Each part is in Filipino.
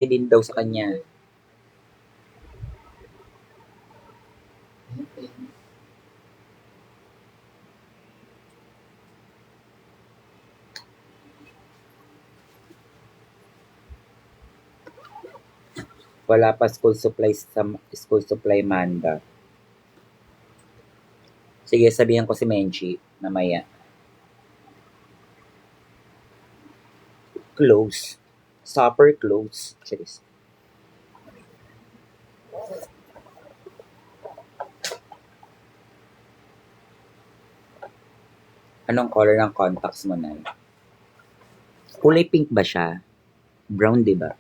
din daw sa kanya. Wala pa school supplies sa school supply manda. Sige, sabihan ko si Menchi mamaya. Close. Supper close. Cheers. Anong color ng contacts mo na? Kulay pink ba siya? Brown, di ba?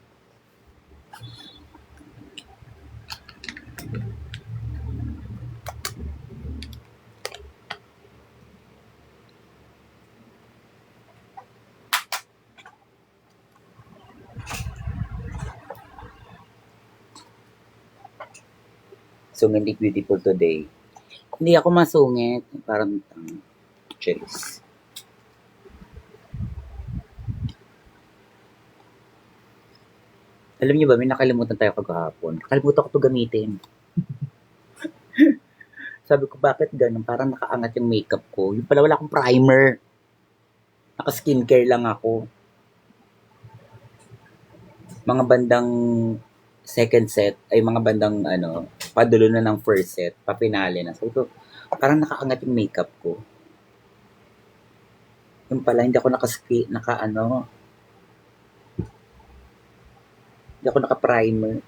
Sungit beautiful today. Hindi ako masungit. Parang cheers. Alam niyo ba, may nakalimutan tayo kagahapon. Nakalimutan ko to gamitin. Sabi ko, bakit ganun? Parang nakaangat yung makeup ko. Yung pala wala akong primer. Naka-skincare lang ako. Mga bandang second set, ay mga bandang padulo na ng first set, papinali na. Sabi ko, parang nakaangat yung makeup ko. Yung pala, hindi ako hindi ako naka-primer.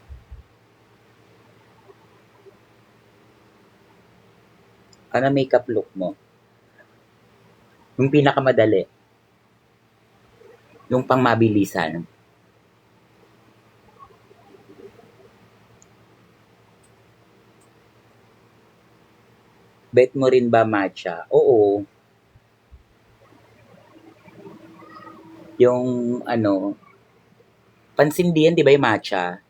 Ano makeup look mo? Yung pinakamadali. Yung pang mabilisan. Bet mo rin ba matcha? Oo. Yung pansindihan, di ba yung matcha?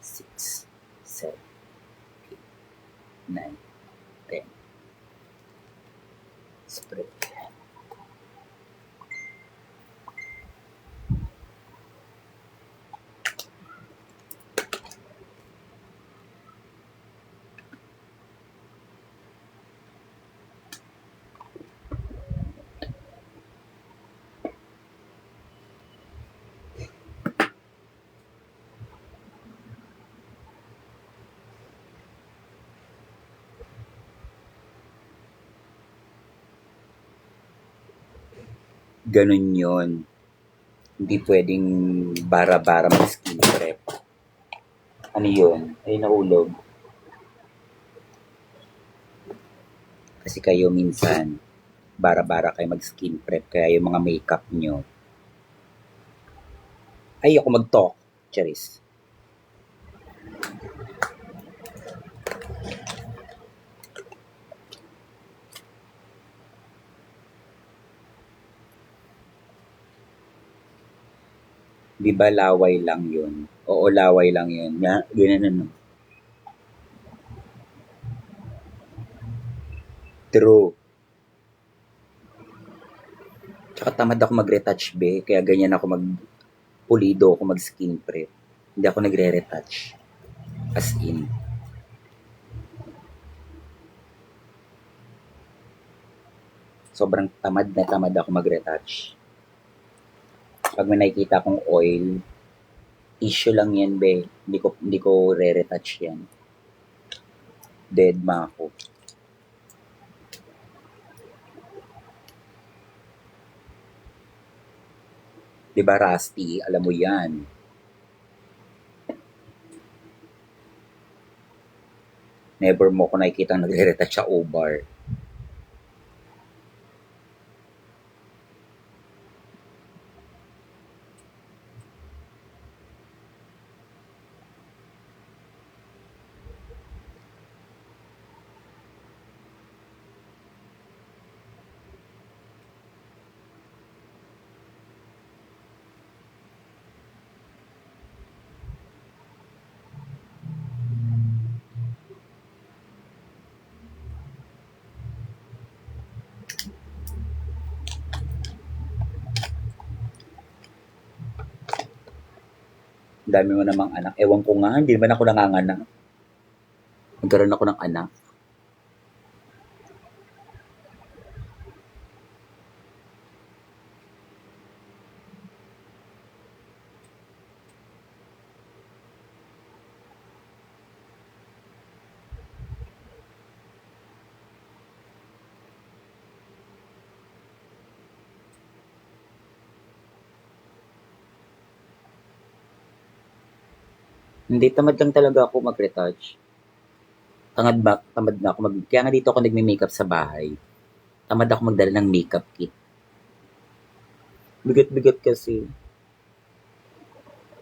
Six, seven, eight, nine, 10. Spread. Ganun yun. Hindi pwedeng bara-bara mag-skin prep. Ano yun? Ay, nahulog. Kasi kayo minsan, bara-bara kayo mag-skin prep, kaya yung mga makeup nyo. Ay, ako mag-talk. Charis. Di ba laway lang yun? Oo, laway lang yun. Ganun. True. Tsaka tamad ako mag-retouch, be. Kaya ganyan ako pulido ako mag-skin prep. Hindi ako nagre-retouch. As in. Sobrang tamad ako mag-retouch. Pag may nakikita akong oil, issue lang yan, be. Hindi ko re-retouch yan. Dead ma ako. Diba, Rusty? Alam mo yan. Never mo ko nakikita nagre-retouch sa O-bar. Dami mo namang anak. Ewan ko nga, hindi naman ako nanganganak. Nagkaroon ako ng anak. Hindi, tamad lang talaga ako mag-retouch. Tamad na ako kaya nga dito ako nagme-makeup sa bahay. Tamad ako magdala ng makeup kit. Bigat-bigat kasi.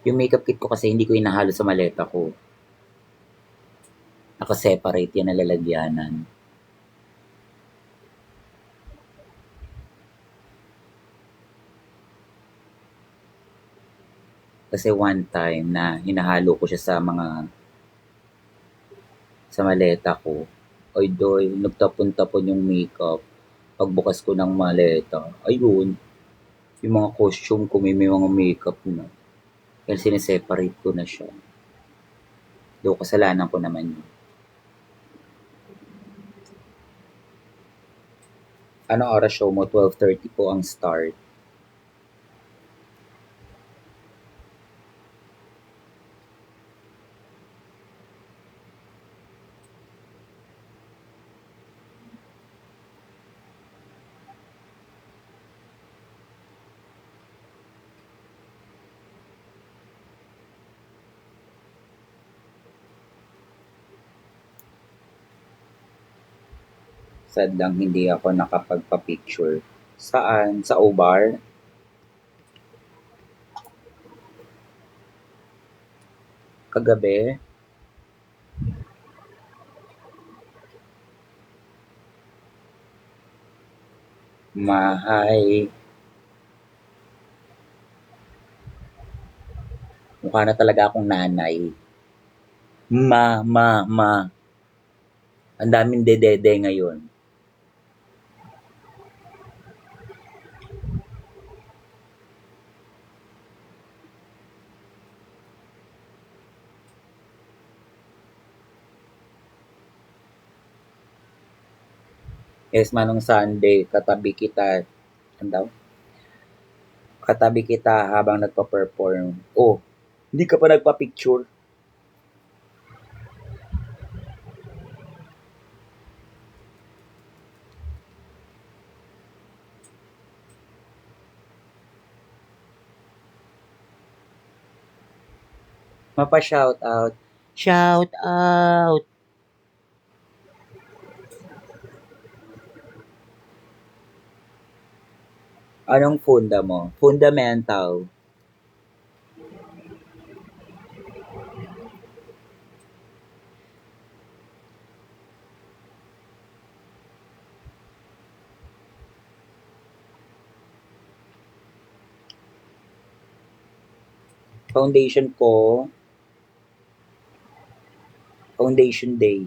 Yung makeup kit ko kasi hindi ko inahalo sa maleta ko. Naka-separate yan na lalagyanan. Kasi one time na hinahalo ko siya sa maleta ko. Ay doy, nagtapon-tapon yung makeup. Pagbukas ko ng maleta, ayun, yung mga costume ko may mga makeup na. Kaya sineseparate ko na siya. Do kasalanan ko naman yun. Ano oras show mo? 12:30 po ang start. Sad lang hindi ako nakapagpa-picture. Saan? Sa O-Bar? Kagabi? Mahay. Mukha na talaga akong nanay. Ma. Ang daming dedede ngayon. Yes, manong Sunday, katabi kita. Ano daw? Katabi kita habang nagpa-perform. Oh, hindi ka pa nagpa-picture? Mapa-shout out. Shout out! Anong funda mo? Fundamental. Foundation ko, Foundation Day.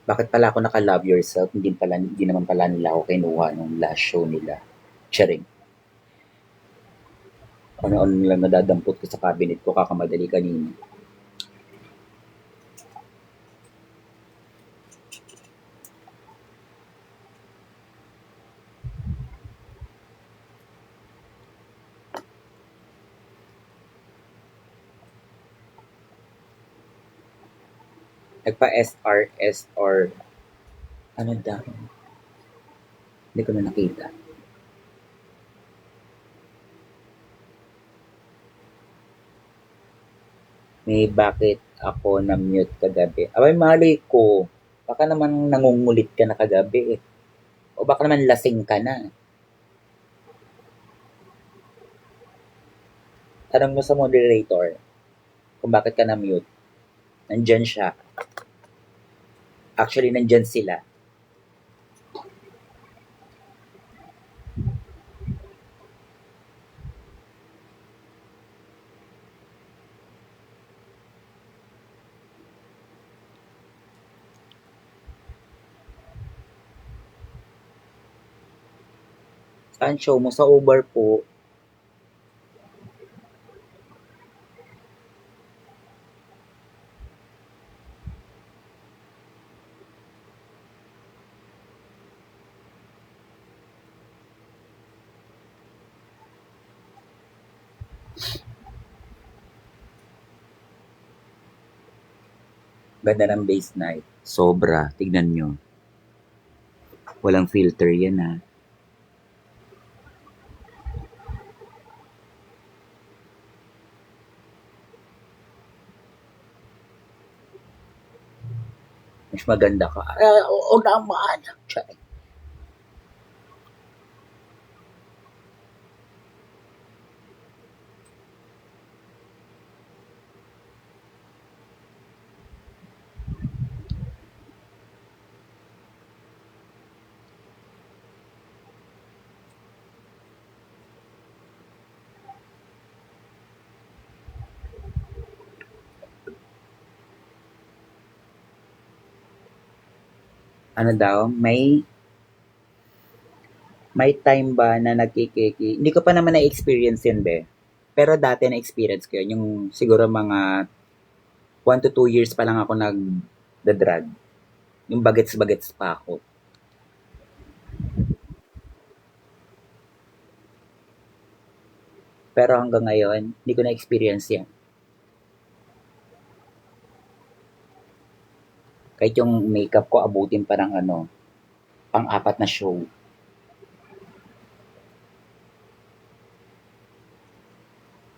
Bakit pala ako naka-Love Yourself? Hindi naman pala nila ako kinuha nung last show nila. Charing. Ano-ano lang nadadampot ko sa cabinet ko kakamadali kanina. Nagpa-SRS or ano daw? Hindi ko na nakita. May bakit ako na-mute kagabi. Abay, mali ko. Baka naman nangungulit ka na kagabi eh. O baka naman lasing ka na. Tanong mo sa moderator kung bakit ka na-mute. Nandyan siya. Actually, nandyan sila. Saan show mo? Sa Uber po. Ganda ng base night. Sobra. Tignan nyo. Walang filter yan ha. Mas maganda ka. Oo naman. Chay. Ano daw? May time ba na nagkikiki? Hindi ko pa naman na-experience yun, be. Pero dati na-experience ko yun. Yung siguro mga 1 to 2 years pa lang ako nag-drug. Yung bagets-bagets pa ako. Pero hanggang ngayon, hindi ko na-experience yan. Kahit yung makeup ko, abutin parang ano, pang-apat na show.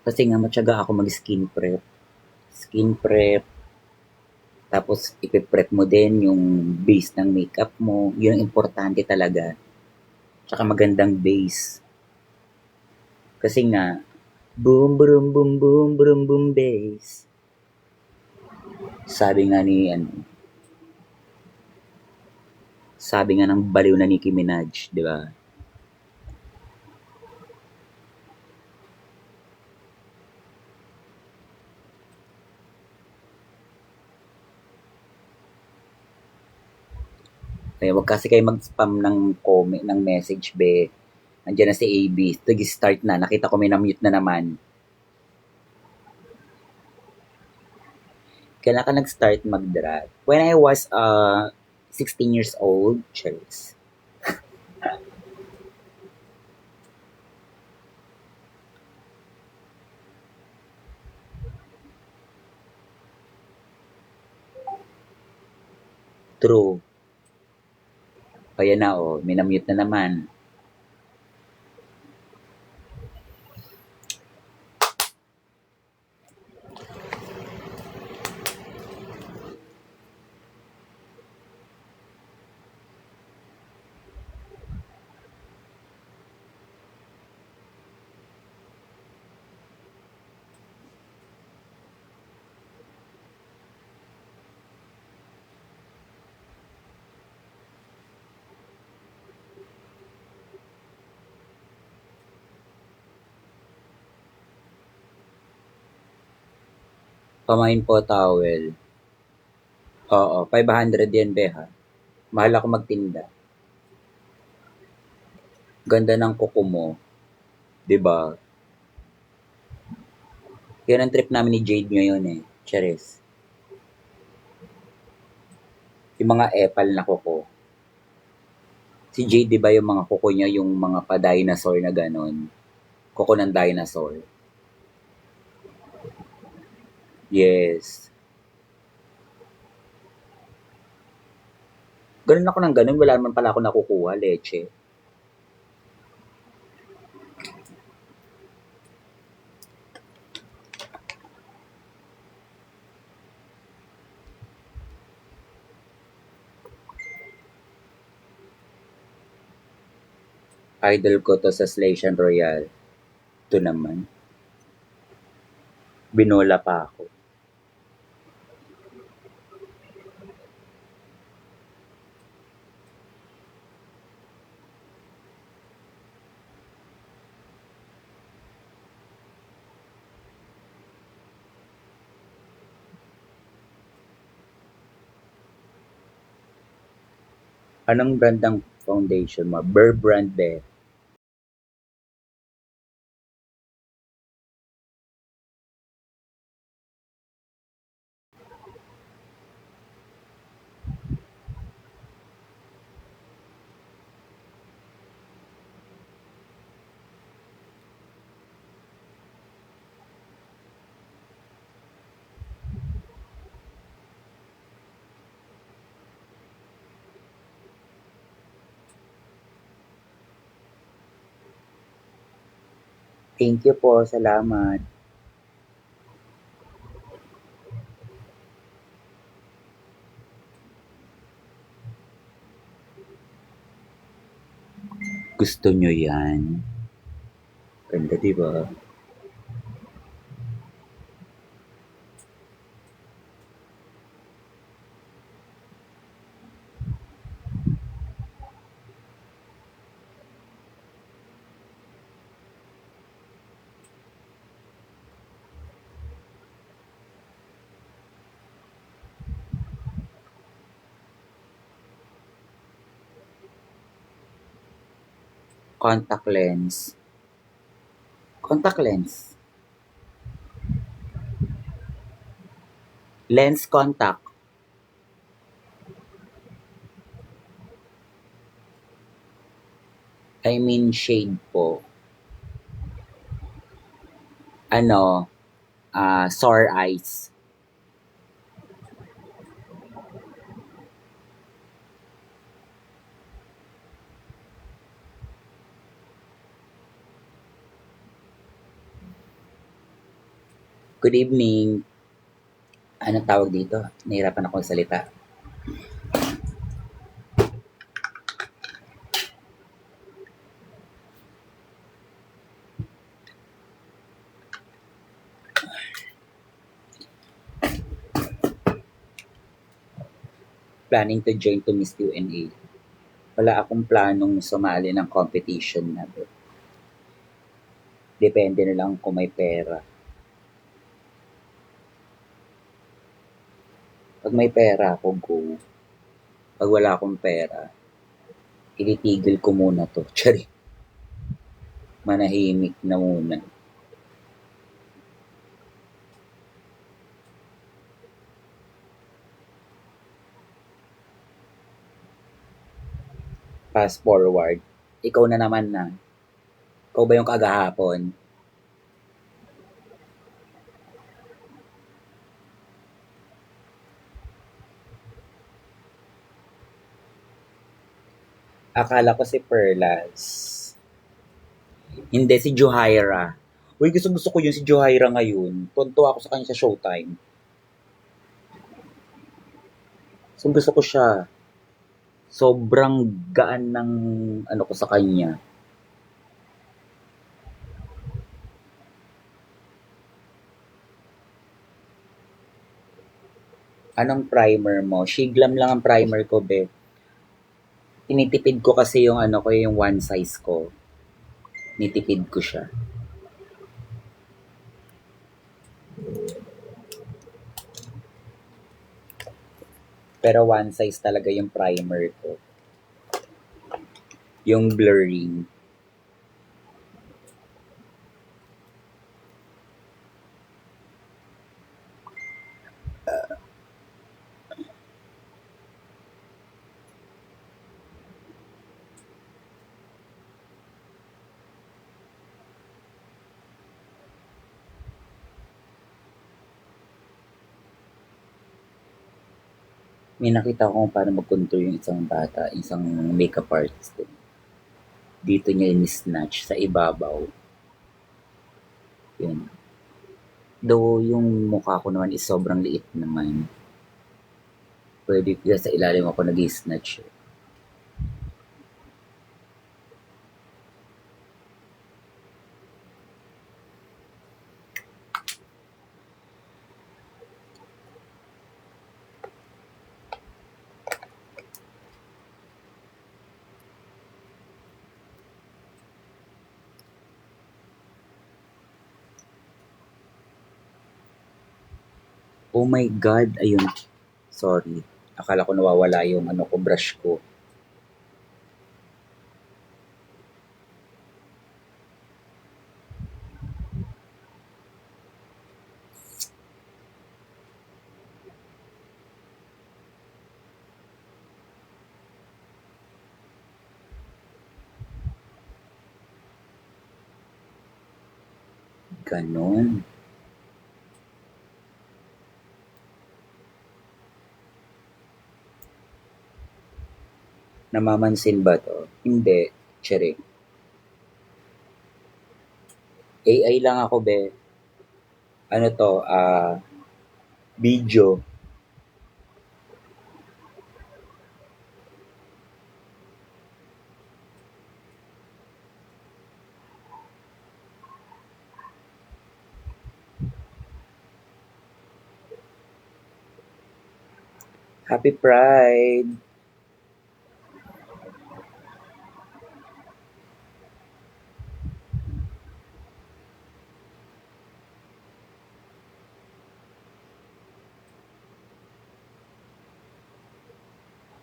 Kasi nga matyaga ako mag-skin prep. Skin prep, tapos ipiprep mo din yung base ng makeup mo. Yun ang importante talaga. Tsaka magandang base. Kasi nga, boom, boom, boom, boom, boom, boom, base. Sabi nga ni, ano, sabi nga ng baliw na Nicki Minaj, di ba? Kaya wag kasi kayo mag-spam ng comment, ng message, be. Andiyan na si AB. Start na. Nakita ko may na-mute na naman. Kailan ka nag-start mag-drag? When I was 16 years old, Cheers. True. Kaya na may na-mute na naman. Pamain po towel. Oo, 500 yan, beha. Mahal ako magtinda. Ganda ng kuko mo. 'Di ba? Yan ang trip namin ni Jade ngayon eh. Charis. Yung mga epal na kuko. Si Jade, 'di ba yung mga kuko niya, yung mga pa-dinosaur na ganon. Kuko ng dinosaur. Yes. Ganun ako ng ganun. Wala naman pala ako nakukuha, leche. Idol ko to sa Station Royale. Ito naman. Binola pa ako. Anong brand ng foundation mo? Burr brand, be. Thank you po. Salamat. Gusto nyo yan? Ganda, di ba? Contact lens. Contact lens. Lens contact. I mean shade po. Ano, sore eyes. Good evening. Anong tawag dito? Nahirapan ako salita. Planning to join to Miss UNA. Wala akong planong sumali ng competition na to. Depende na lang kung may pera. Pag may pera ako, go. Pag wala akong pera, ititigil ko muna to. Tsari. Manahimik na muna. Fast forward. Ikaw na naman na. Ikaw ba yung kagahapon? Akala ko si Perlas. Hindi, si Johaira. Uy, gusto ko yun si Johaira ngayon. Tonto ako sa kanya sa Showtime. So, gusto ko siya. Sobrang gaan ng ano ko sa kanya. Anong primer mo? Shiglam lang ang primer ko, be. Tinitipid ko kasi yung ano ko, yung one size ko. Nitipid ko siya. Pero one size talaga yung primer ko. Yung blurring. May nakita ko kung paano mag-contour yung isang bata, isang makeup artist. Dito niya in-snatch sa ibabaw. Yun. Though yung mukha ko naman is sobrang liit naman. Pwede kaya sa ilalim ako nag-snatch. Oh my God, ayun. Sorry. Akala ko nawawala yung ano ko, brush ko. Ganon. Namamansin ba to? Hindi. Charing. AI lang ako, be. Ano to? Video. Happy Pride!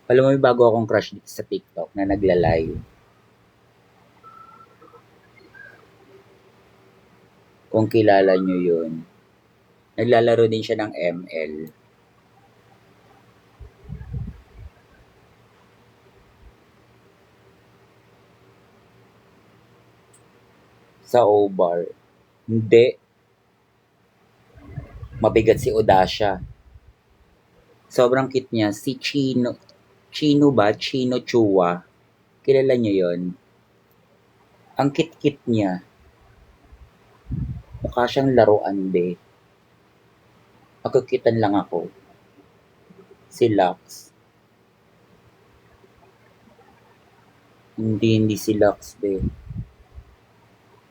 Alam mo, may bago akong crush dito sa TikTok na nagla-live. Kung kilala nyo yun. Naglalaro din siya ng ML. Sa O-Bar. Hindi. Mabigat si Odasha. Sobrang cute niya. Si Chino. Chino ba? Chino Chua. Kilala nyo yun? Ang kit-kit niya. Mukha siyang laruan, be. Makukitan lang ako. Si Lux. Hindi si Lux, be.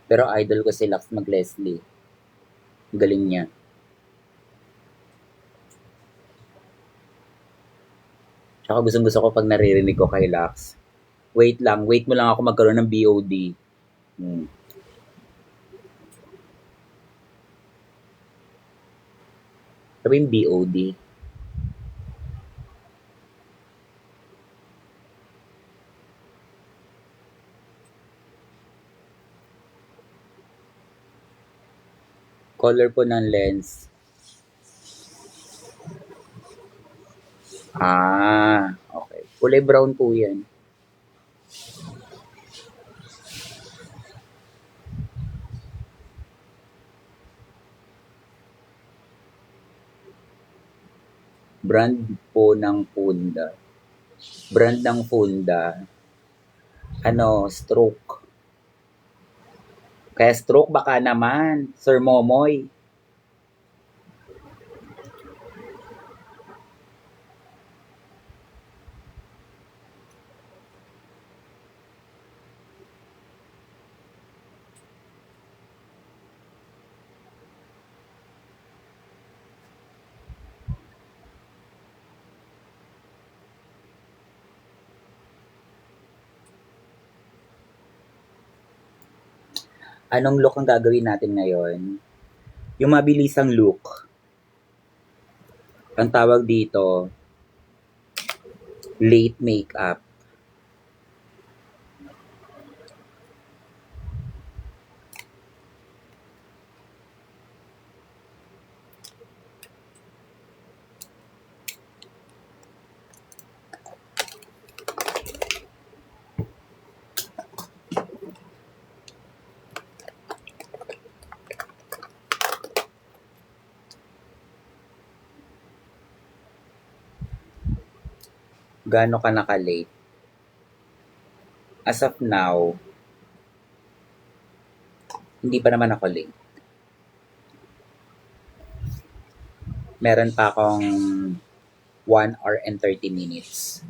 Pero idol ko si Lux mag-Leslie. Galing niya. Tsaka gustong-gusto ko pag naririnig ko kay Lux. Wait mo lang ako magkaroon ng BOD. Sabi yung BOD. Color po ng lens. Okay. Kulay brown po yan. Brand po ng Funda. Brand ng Funda. Stroke. Kaya stroke baka naman, Sir Momoy. Anong look ang gagawin natin ngayon? Yung mabilisang look. Ang tawag dito, late makeup. Gaano ka naka-late? As of now, hindi pa naman ako late. Meron pa akong 1 hour and 30 minutes.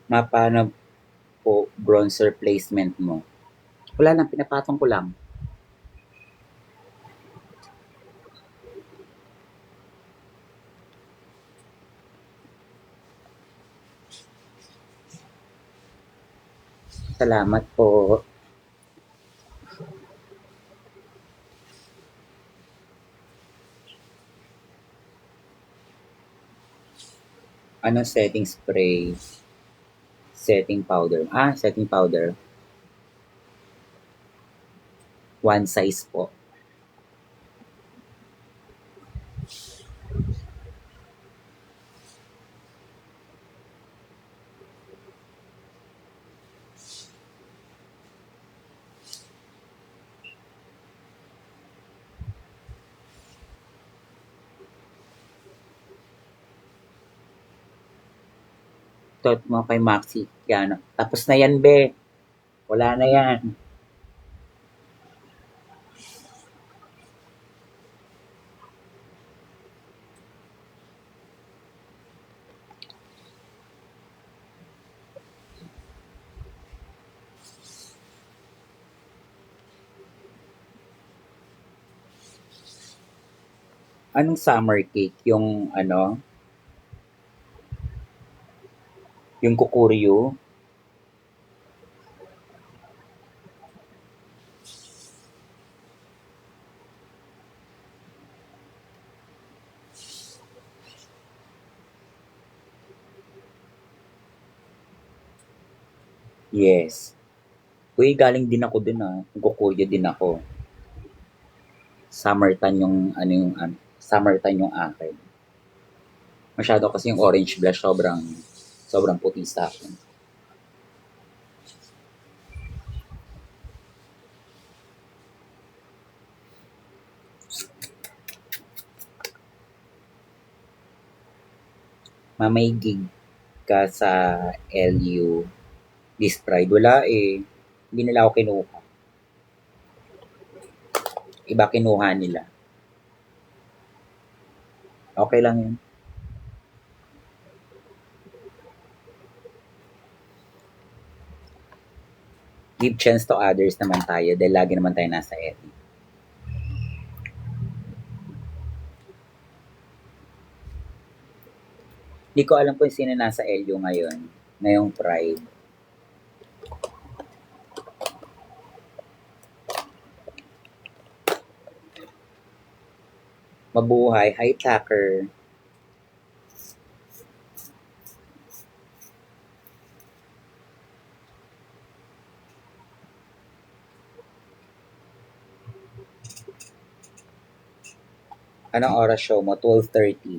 Paano po bronzer placement mo? Wala lang, pinapatong ko lang. Salamat po. Anong setting spray? Setting powder. Setting powder. One size po. Tot mo kay Maxi. Yan. Tapos na yan, be. Wala na yan. Anong summer cake? Yung ano? Yung kukuryo? Yes. Uy, galing din ako dun Yung kukuryo din ako. Summertime summertime yung akin. Masyado kasi yung orange blush sobrang puti sa akin. May gig ka sa LU this Pride. Wala eh. Hindi nila ako kinuha. Iba kinuha nila. Okay lang yun. Give chance to others naman tayo dahil lagi naman tayo nasa LU. Hindi ko alam kung sino nasa LU ngayon. Ngayong Pride. Mabuhay. Hi, Tucker. Anong oras show mo? 12:30.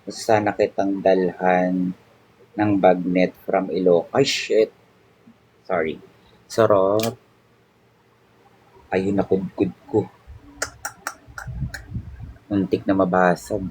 Gusto sana kitang dalhan ng bagnet from Ilocos. Ay, shit. Sorry. Sarap. Ayun, nakudkud ko. Muntik na mabasag.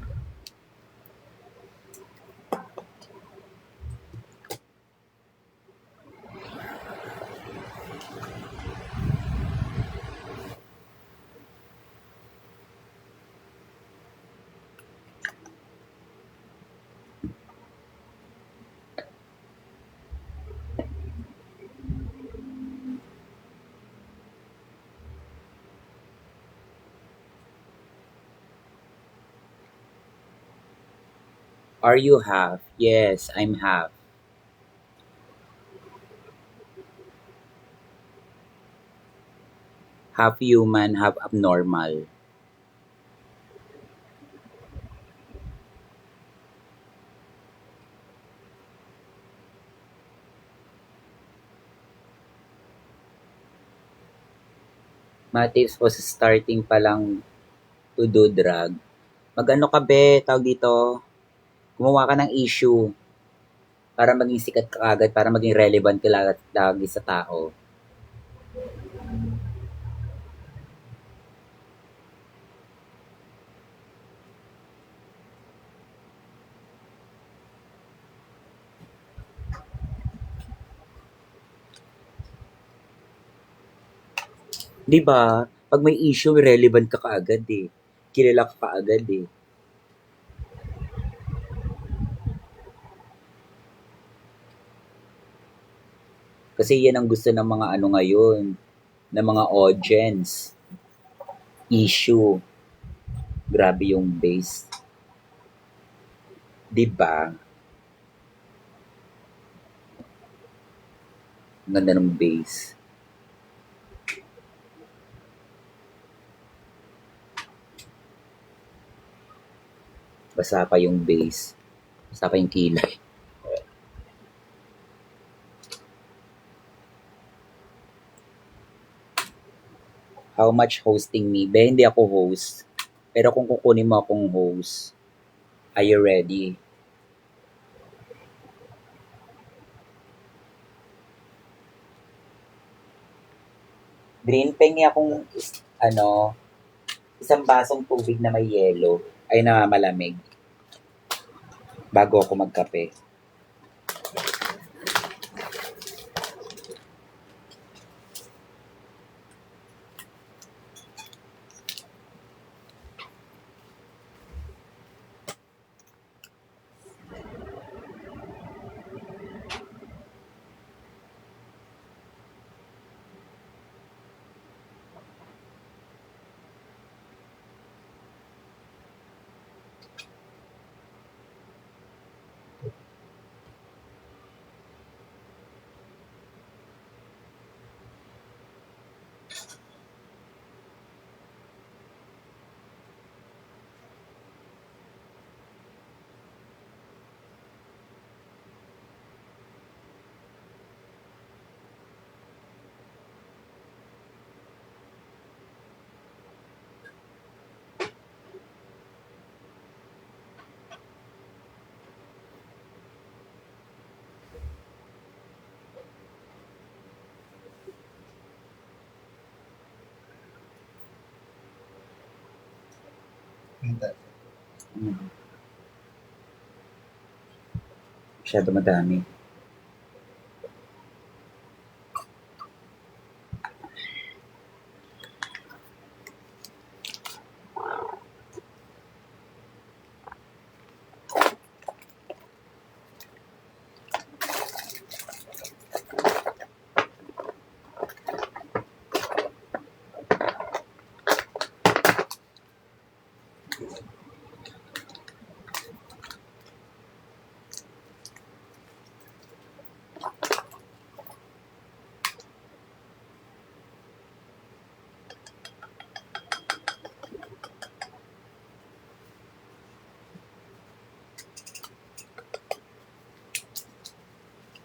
Are you half? Yes, I'm half. Half human, half abnormal. Mga tips po sa starting pa lang to do drug. Mag-ano ka be, tawag dito, gumawa ka ng issue para maging sikat ka agad, para maging relevant ka lagi sa tao. Di ba? Pag may issue, relevant ka kaagad eh. Kilala ka kaagad eh. Kasi yan ang gusto ng mga ano ngayon, ng mga audience. Issue. Grabe yung bass. 'Di ba? Ang ganda ng bass. Basa pa yung bass. Basa pa yung kilay. How much hosting me? Be, hindi ako host. Pero kung kukunin mo akong host, are you ready? Green, pengi akong ano, isang basong tubig na may yelo ay na malamig bago ako magkape. Mm. Masyado madami.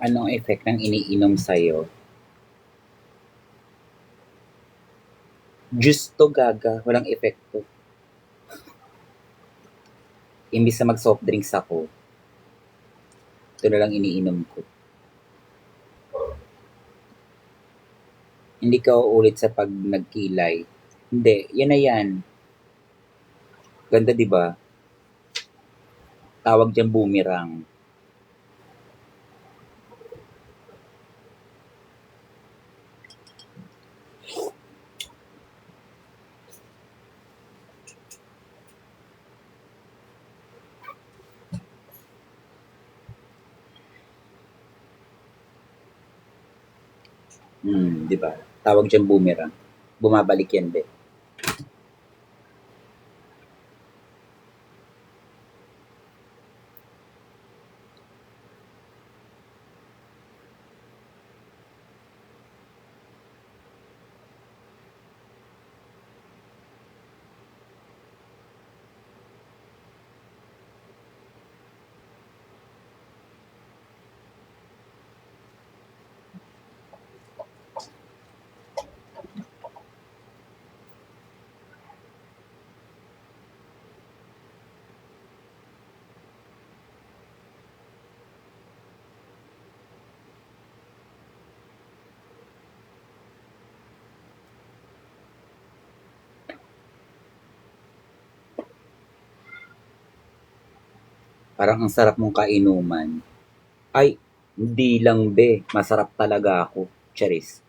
Anong effect ng iniinom sa'yo? Juice to, gaga. Walang epekto. Imbis na mag-soft drinks ako, ito na lang iniinom ko. Hindi ka uulit sa pag nagkilay. Hindi, yun na yan. Ganda, di ba? Tawag dyan boomerang. Di ba? Tawag dyan boomerang. Bumabalik yan, be. Parang ang sarap mong kainuman. Ay, hindi lang, be. Masarap talaga ako. Charis.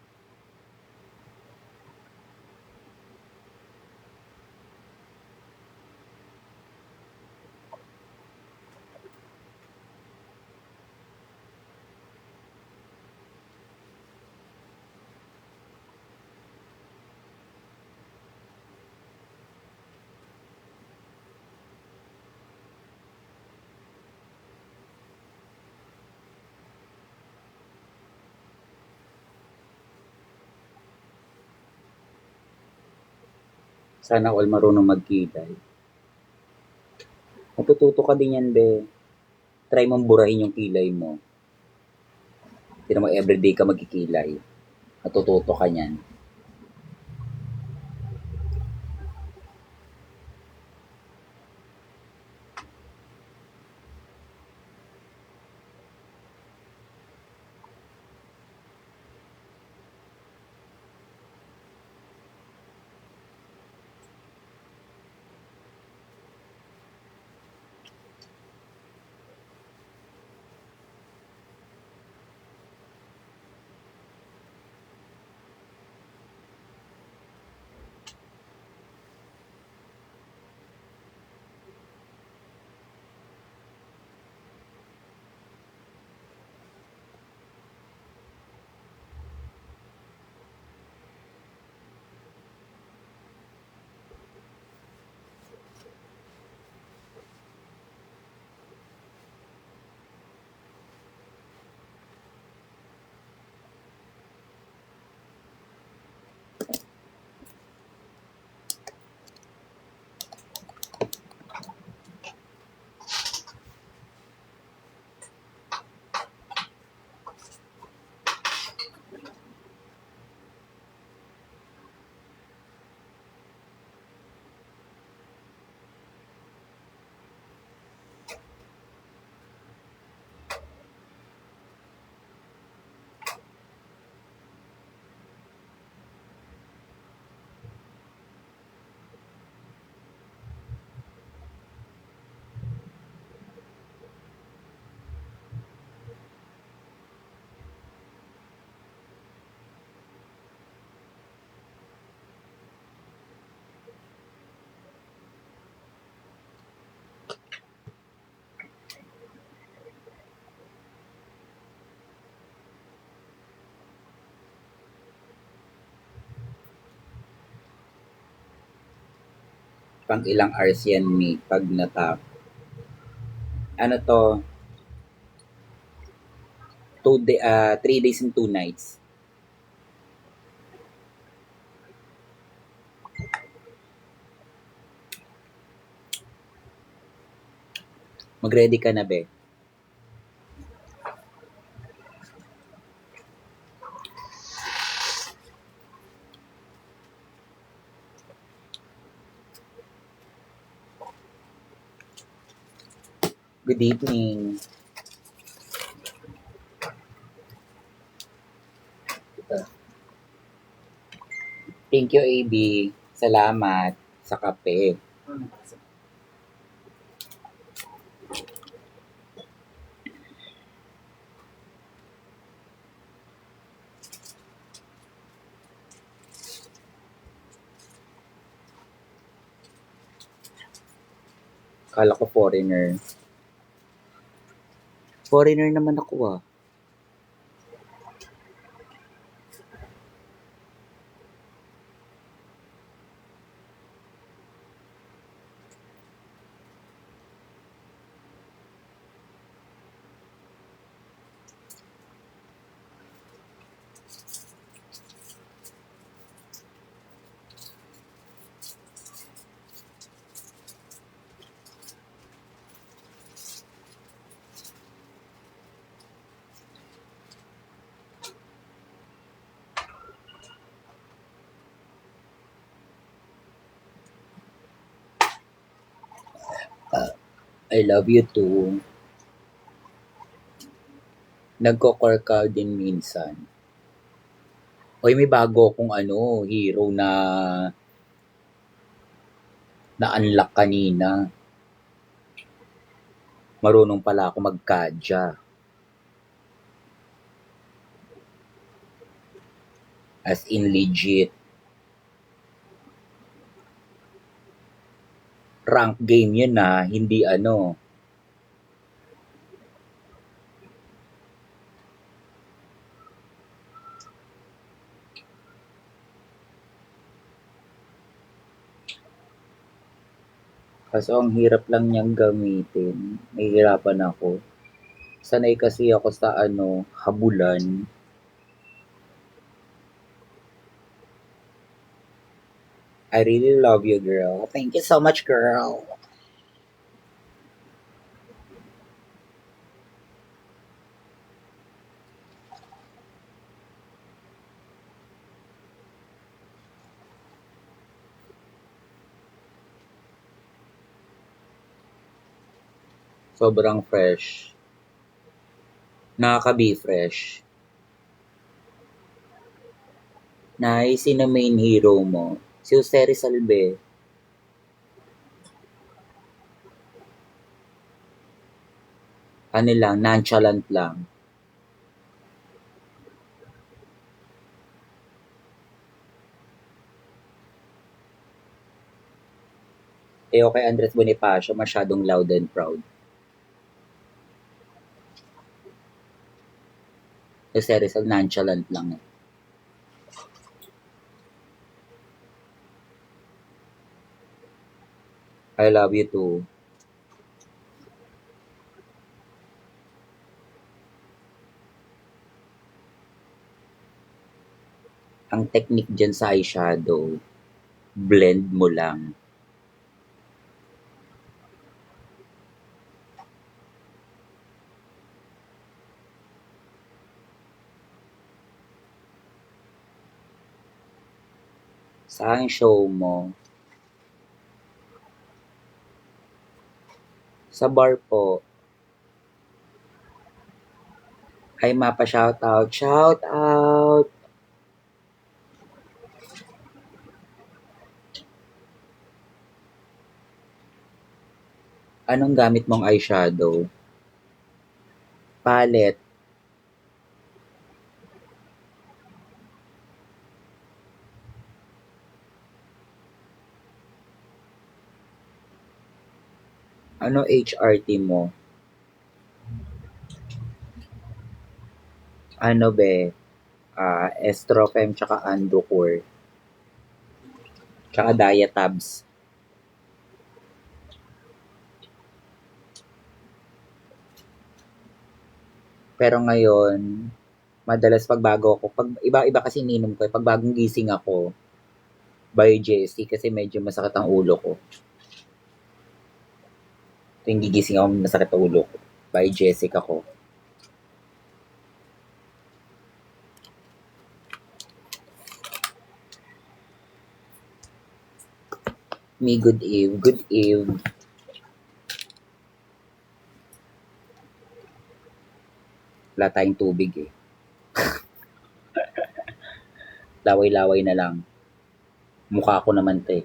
Sana all marunong magkilay. Matututo ka din yan, be. Try mong burahin yung kilay mo. Hindi mo everyday ka magkikilay. Matututo ka niyan. Pang ilang hours yan, me, pag natap. Ano to? 3 days and 2 nights. Mag-ready ka na, be. Good evening. Thank you, AB. Salamat sa kape. Kala ko foreigner. Foreigner naman ako ah. I love you too. Nagko-core ka din minsan. Hoy, may bago akong hero na-unlock kanina. Marunong pala ako magkadya. As in legit. Rank game yun hindi Kaso ang hirap lang niyang gamitin. Nahihirapan ako. Sanay kasi ako sa habulan. I really love you, girl. Thank you so much, girl. Sobrang fresh. Nakaka-be fresh. Nay, sino main hero mo? Si Jose Rizal be. Ano lang, nonchalant lang. Eh, okay, Andres Bonifacio, masyadong loud and proud. Jose Rizal, nonchalant lang eh. I love you too. Ang technique dyan sa eyeshadow, blend mo lang. Saan show mo? Sa bar po. Ay, mapa shoutout. Shoutout! Anong gamit mong eyeshadow? Palette. Ano HRT mo? Ano be? Estrofem tsaka Androcore. Tsaka Diatabs. Pero ngayon, madalas pagbago ako, pag iba-iba kasi ininom ko, pag bagong gising ako, by JC kasi medyo masakit ang ulo ko. Tuwing gigising ako, masakit ang ulo ko. By Jessica ko. Me, good eve. Good eve. Wala tayong tubig eh. Laway-laway na lang. Mukha ko naman to eh.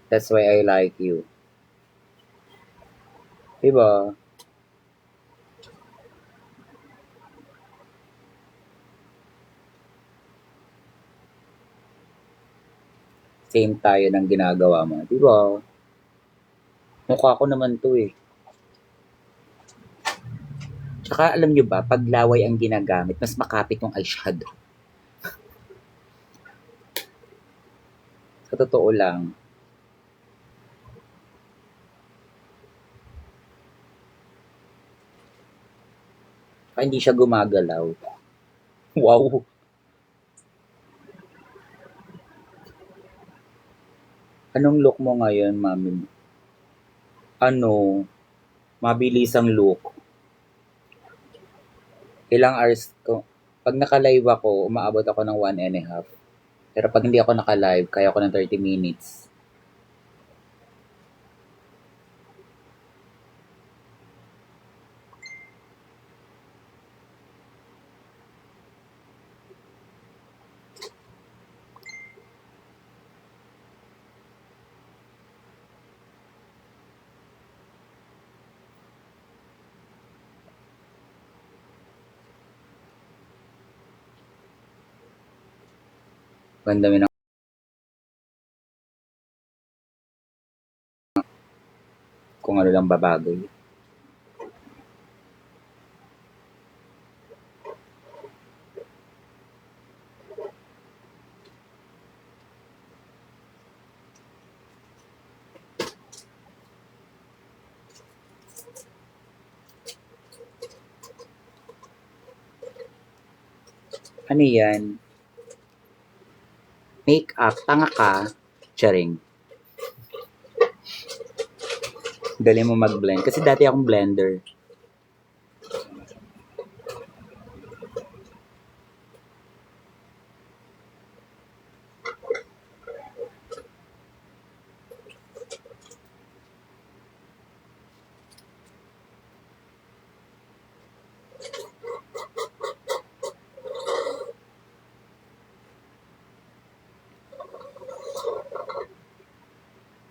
That's why I like you. Diba? Same tayo ng ginagawa mo. Diba? Mukha ko naman to eh. Tsaka alam nyo ba, pag laway ang ginagamit, mas makapit yung eyeshadow. Sa totoo lang. Hindi siya gumagalaw. Wow! Anong look mo ngayon, mami? Ano? Mabilis ang look. Ilang hours ko? Pag naka-live ako, umaabot ako ng 1.5. Pero pag hindi ako naka-live, kaya ko ng 30 minutes. Ganda mo ng kung ano lang babagay. Ano yan? Make-up. Tanga ka. Charing. Galing mo mag-blend. Kasi dati akong blender.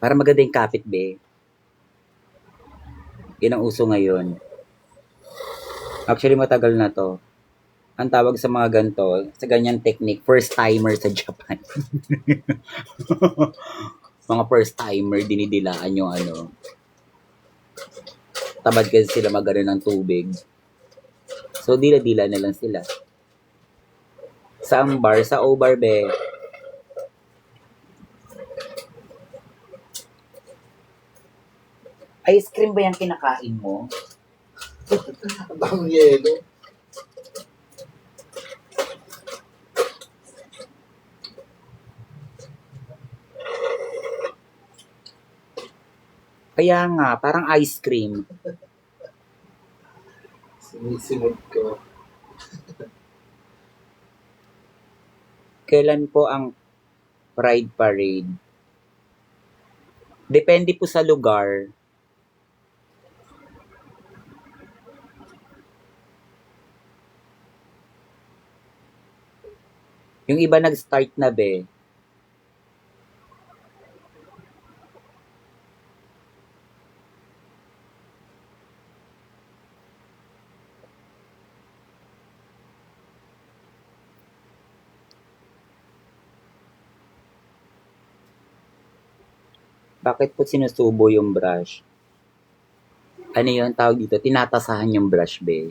Para maganda yung kapit, be. Yan ang uso ngayon. Actually, matagal na to. Ang tawag sa mga ganito, sa ganyan technique, first timer sa Japan. Mga first timer, dinidilaan yung ano. Tabad kasi sila magano ng tubig. So, dila-dila na lang sila. Sa bar, sa O-bar, be. Ice cream ba yung kinakain mo? Ang yelo. Kaya nga, parang ice cream. Sinisimot ko. Kailan po ang Pride Parade? Depende po sa lugar. Yung iba nag-start na, be. Bakit po sinusubo yung brush? Ano yun tawag dito? Tinatasahan yung brush, be.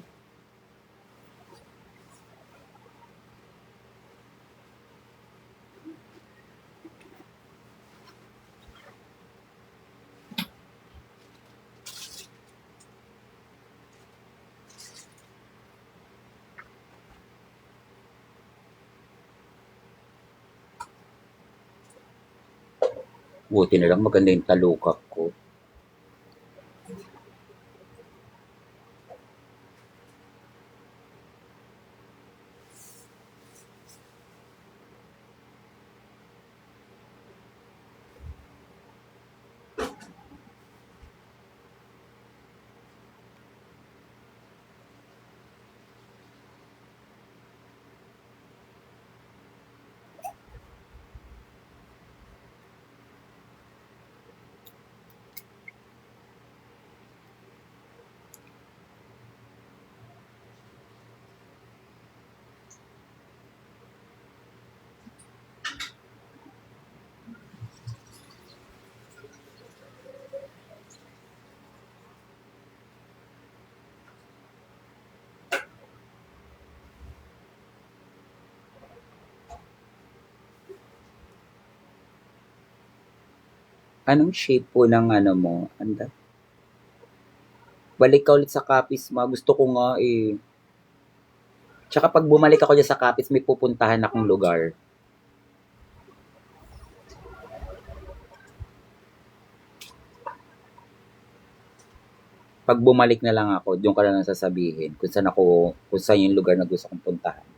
Buti na lang maganda yung talukak ko. Anong shape po ng ano mo? Anda? Balik ka ulit sa Capiz, ma. Gusto ko nga eh. Tsaka pag bumalik ako dyan sa Capiz, may pupuntahan akong lugar. Pag bumalik na lang ako, doon ka na lang sasabihin kung saan yung lugar na gusto kong puntahan.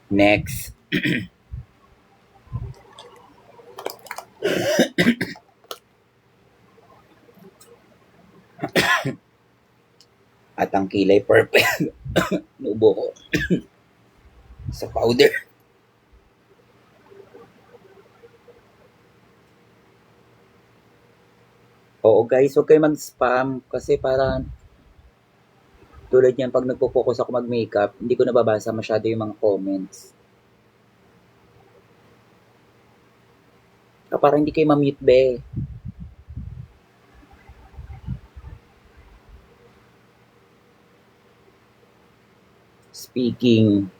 Next. At ang kilay purple. Nubo ko sa powder. Oo guys, huwag kayo mag-spam kasi parang tulad yan pag nagpo-focus ako mag-makeup, hindi ko nababasa masyado yung mga comments. Parang hindi kayo ma-mute be. Speaking.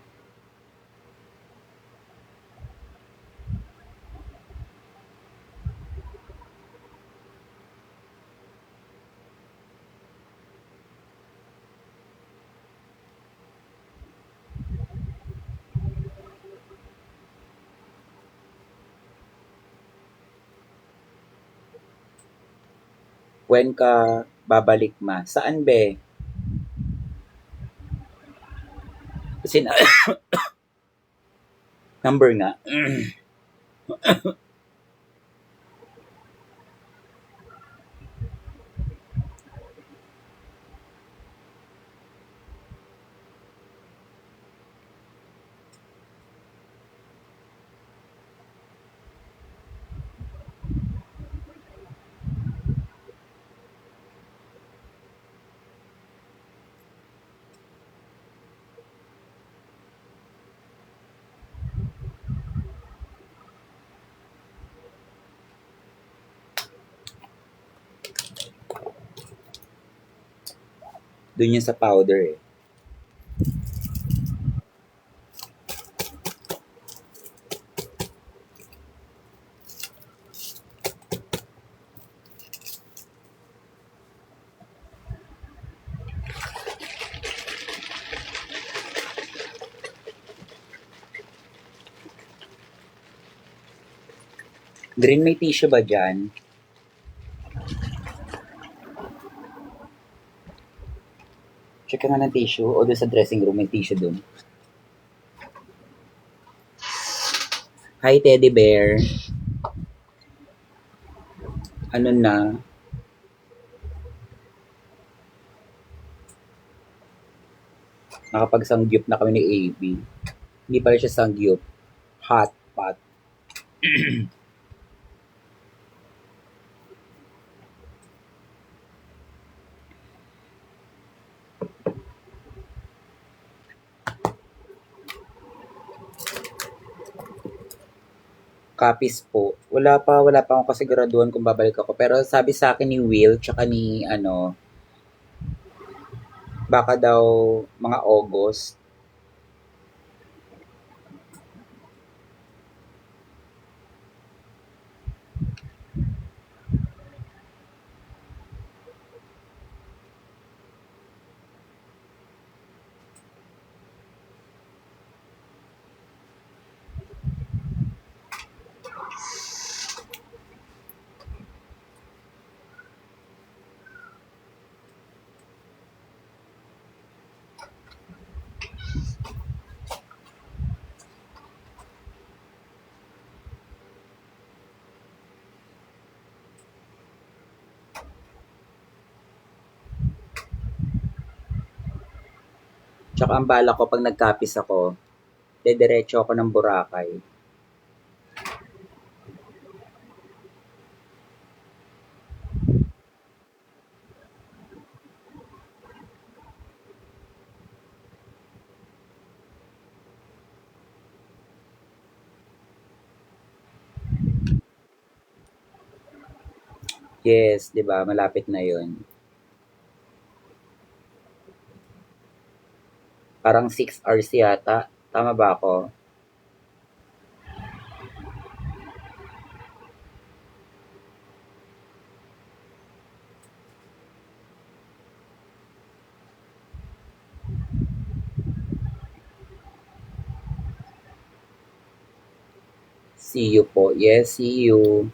When ka babalik ma? Saan be? Kasi number nga. Doon yun sa powder eh. Green, may tissue ba dyan? Check ka nga ng tissue o doon sa dressing room may tissue doon. Hi Teddy Bear. Ano na? Nakapag-sangyup na kami ni AB. Hindi pala siya sangyup. Hot pot. Copies po. Wala pa akong kasiguraduhan kung babalik ako. Pero sabi sa akin ni Will, tsaka ni baka daw mga August. Tsaka ang bala ko pag nagkapis ako, dediretso ako ng Boracay. Yes, 'di ba? Malapit na 'yon. Parang 6 hours yata. Tama ba ako? See you po. Yes, see you.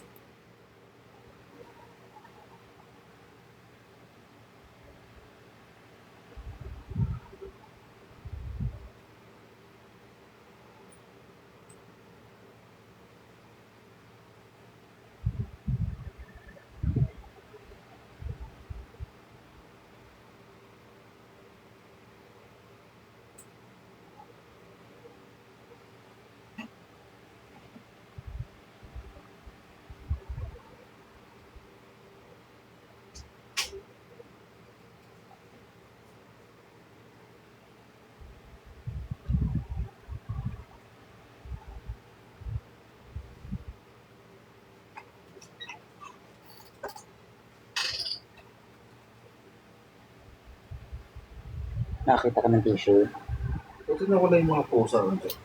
Nakakita ka ng tissue. Buti na wala yung mga pusa nandyan.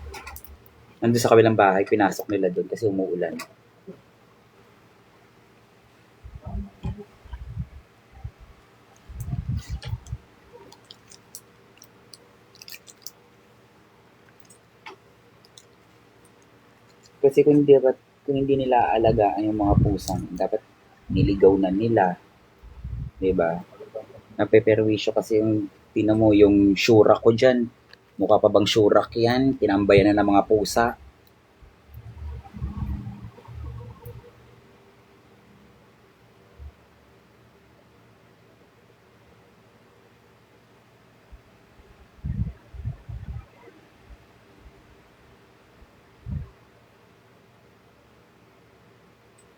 Nandun sa kabilang bahay, pinasok nila doon kasi umuulan. Kasi kung hindi nila aalagaan yung mga pusang, dapat niligaw na nila, 'di ba? Napeperwisyo kasi yung tinan mo yung syurak ko diyan. Mukha pa bang syurak 'yan? Tinambayan na ng mga pusa.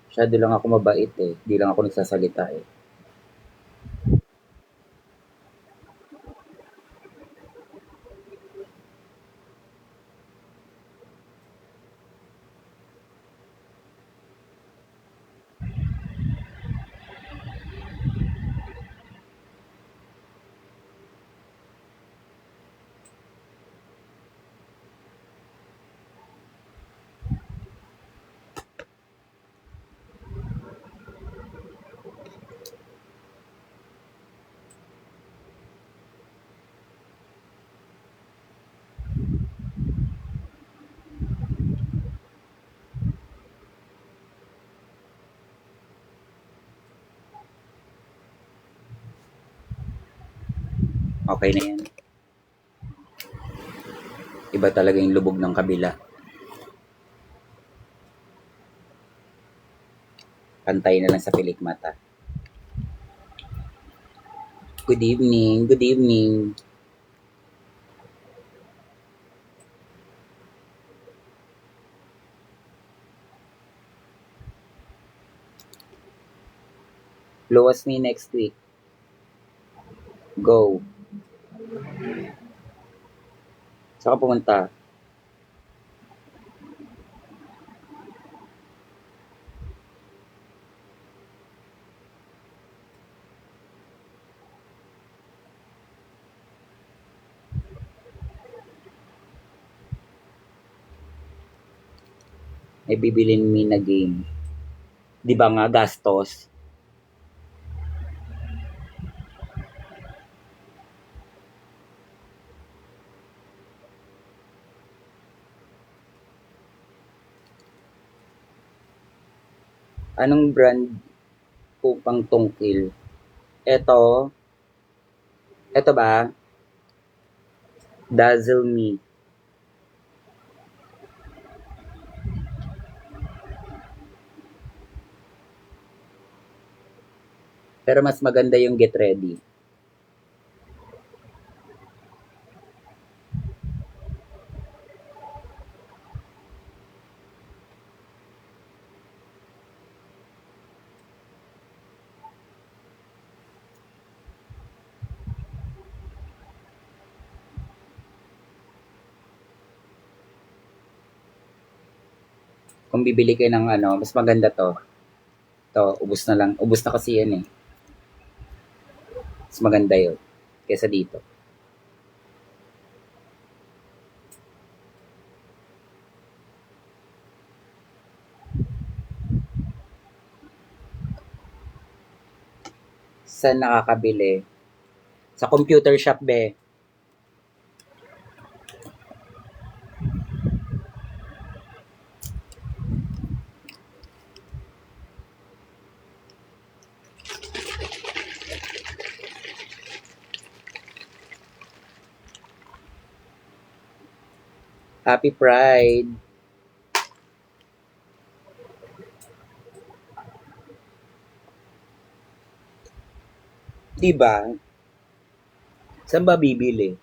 Masyado lang ako mabait eh. Di lang ako nagsasalita eh. Okay na yan. Iba talaga yung lubog ng kabila. Pantay na lang sa pilik mata. Good evening, good evening. Luwas me next week. Go. Saan ka pumunta? May bibilin me na game. Di ba nga gastos? Anong brand po pang tungkil? Eto ba? Dazzle Me. Pero mas maganda yung Get Ready. Kung bibili kayo ng ano, mas maganda to. To, ubos na lang. Ubos na kasi yan eh. Mas maganda yun. Kesa dito. Saan nakakabili? Sa computer shop be. Happy Pride! Diba? Saan ba bibili?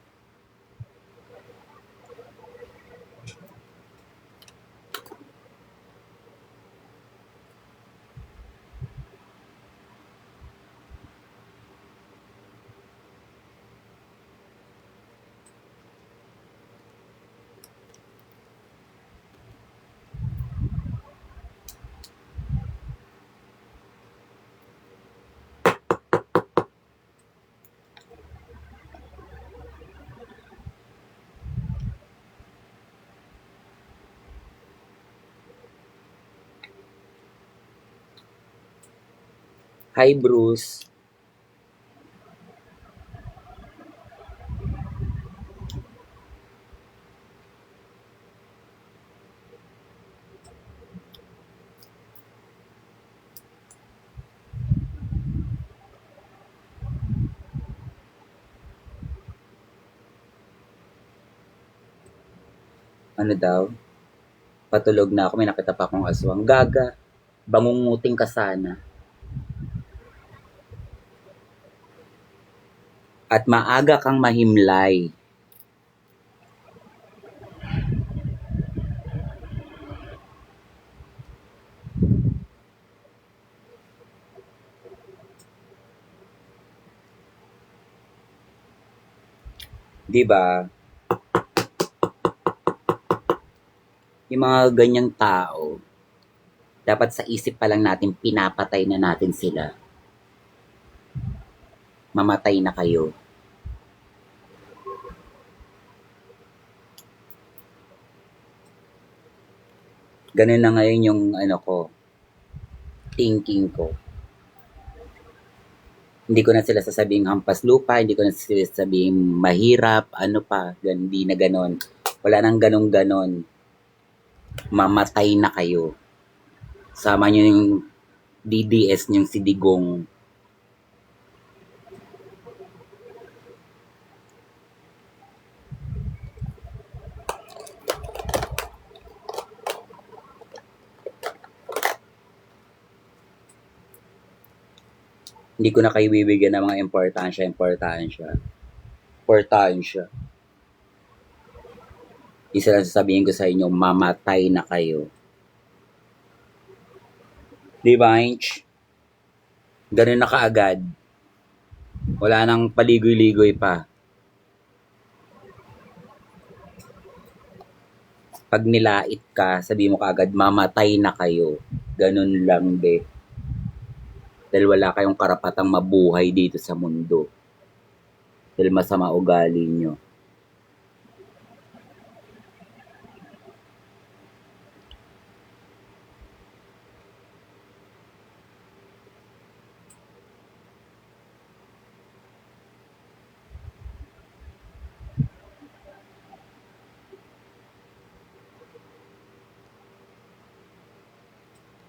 Hi, Bruce. Ano daw? Patulog na ako, may nakita pa akong aswang. Gaga, bangunguting ka sana. At maaga kang mahimlay. Di ba? Yung mga ganyang tao, dapat sa isip pa lang natin pinapatay na natin sila. Mamatay na kayo. Ganun na ngayon yung thinking ko. Hindi ko na sila sasabing hampas lupa, hindi ko na sila sasabing mahirap, hindi na ganon. Wala nang ganon-ganon. Mamatay na kayo. Sama nyo yung DDS nyong si Digong. Hindi ko na kayo bibigyan ng mga importansya. Isa lang sasabihin ko sa inyo, mamatay na kayo. Di ba, Inch? Ganun na kaagad. Wala nang paligoy-ligoy pa. Pag nilait ka, sabi mo kaagad, mamatay na kayo. Ganun lang, be. Dahil wala kayong karapatang mabuhay dito sa mundo. Dahil masama ugali nyo.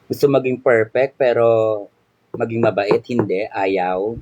Gusto maging perfect pero maging mabait, hindi, ayaw.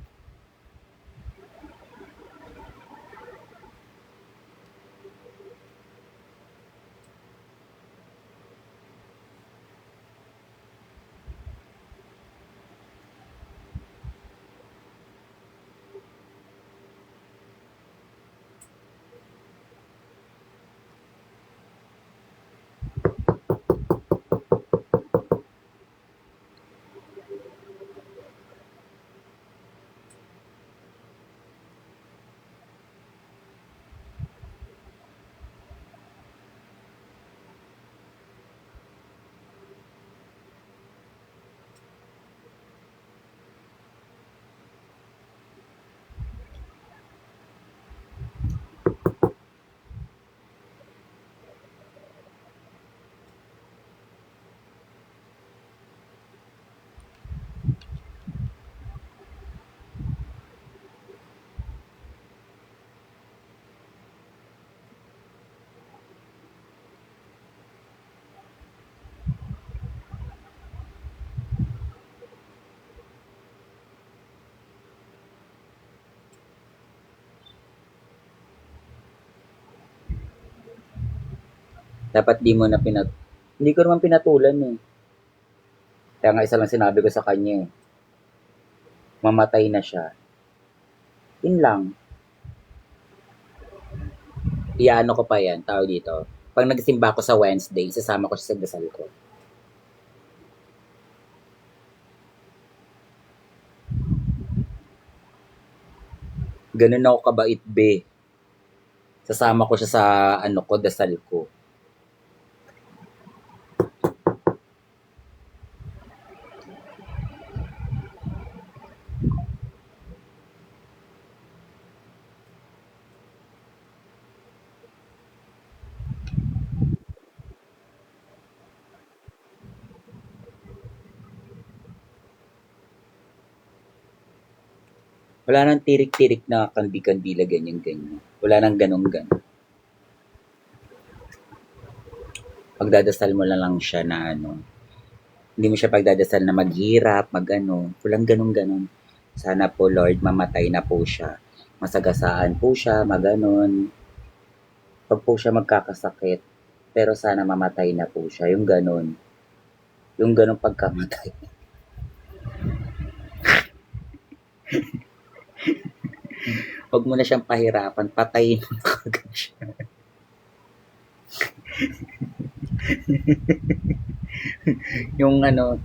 Dapat di mo na Hindi ko naman pinatulan eh. Kaya nga isa lang sinabi ko sa kanya eh. Mamatay na siya. Yun lang. Iyaano ko pa yan, tao dito. Pag nagsimba ko sa Wednesday, sasama ko siya sa dasal ko. Ganun ako kabait, be. Sasama ko siya sa dasal ko. Wala nang tirik-tirik na kandi-kandila, ganyan-ganyan. Wala nang ganun-ganun. Pagdadasal mo na lang siya na ano, hindi mo siya pagdadasal na maghirap, magano. Walang ganun-ganun. Sana po, Lord, mamatay na po siya. Masagasaan po siya, maganon. Wag po siya magkakasakit. Pero sana mamatay na po siya. Yung ganun. Yung ganun pagkamatay. Wag mo na siyang pahirapan. Patayin mo na agad siya. Yung ano,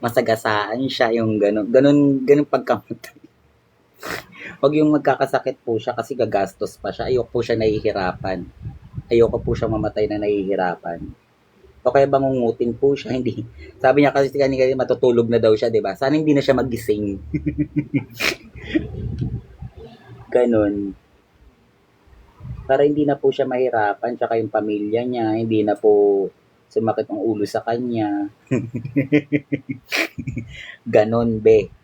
masagasaan siya, yung ganun. Ganun pagkamatay. Wag yung magkakasakit po siya kasi gagastos pa siya. Ayoko po siya nahihirapan. Ayoko po siya mamatay na nahihirapan. O kaya bangungutin po siya, hindi. Sabi niya kasi kanina matutulog na daw siya, 'di ba? Sana hindi na siya magising. Ganun. Para hindi na po siya mahirapan, tsaka yung pamilya niya, hindi na po sumakit ang ulo sa kanya. Ganon, be.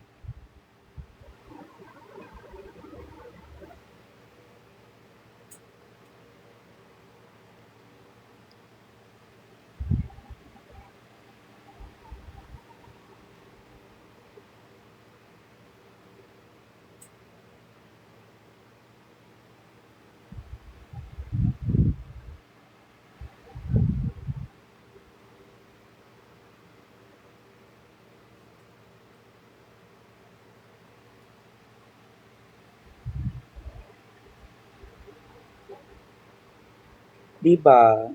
'Di ba?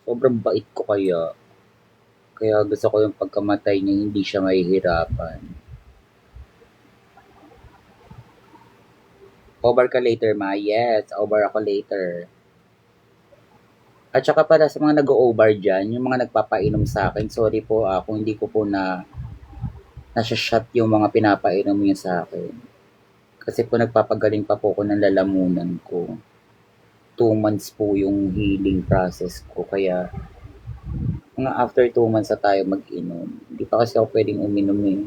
Sobrang bait ko kaya. Kaya gusto ko yung pagkamatay niya, hindi siya mahihirapan. Over ka later, ma. Yes, over ako later. At saka para sa mga nag-o-over dyan, yung mga nagpapainom sa akin, sorry po kung hindi ko po nasa-shot yung mga pinapainom niyo sa akin. Kasi po nagpapagaling pa po ako ng lalamunan ko. 2 months po yung healing process ko. Kaya mga after 2 months na tayo mag-inom. Hindi pa kasi ako pwedeng uminom eh.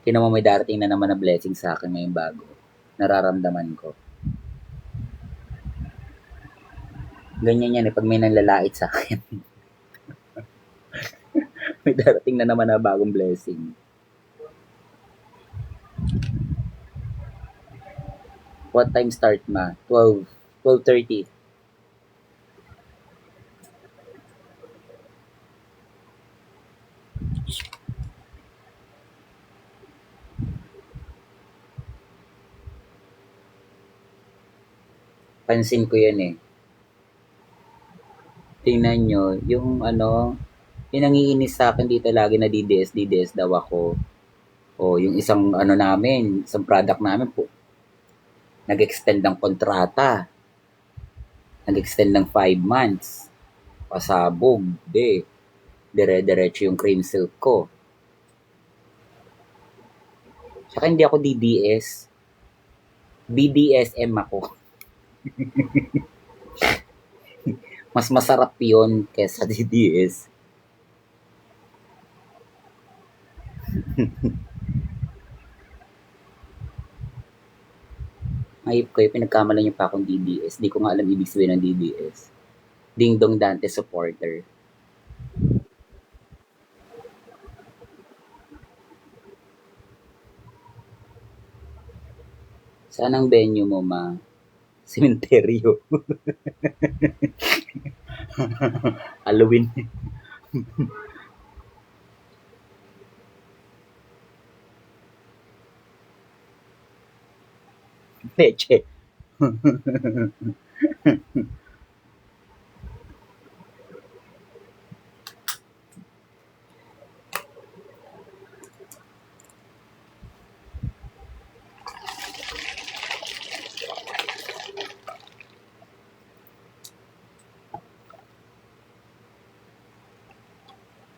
Tinan mo may darating na naman na blessing sa akin ngayong bago. Nararamdaman ko. Ganyan yan eh, pag may nanlalait sa akin. May darating na naman na bagong blessing. What time start, ma? 12. 12:30. Pansin ko yan eh. Tingnan nyo, yung ano, yung nangiinis sa akin dito lagi na DDS daw ako. O yung isang ano namin, isang product namin po, nag-extend ng kontrata. Nag-extend ng 5 months. Pasabog, de. Dire-diretso yung cream silk ko. Saka hindi ako DDS. BDSM ako. Mas masarap yun kesa DDS. Ayop kayo, pinagkamalan niyo pa akong DDS. Di ko nga alam ibig sabihin ng DDS. Ding Dong Dante supporter. Saan ang venue mo, ma? Sementeryo. Halloween. Leche.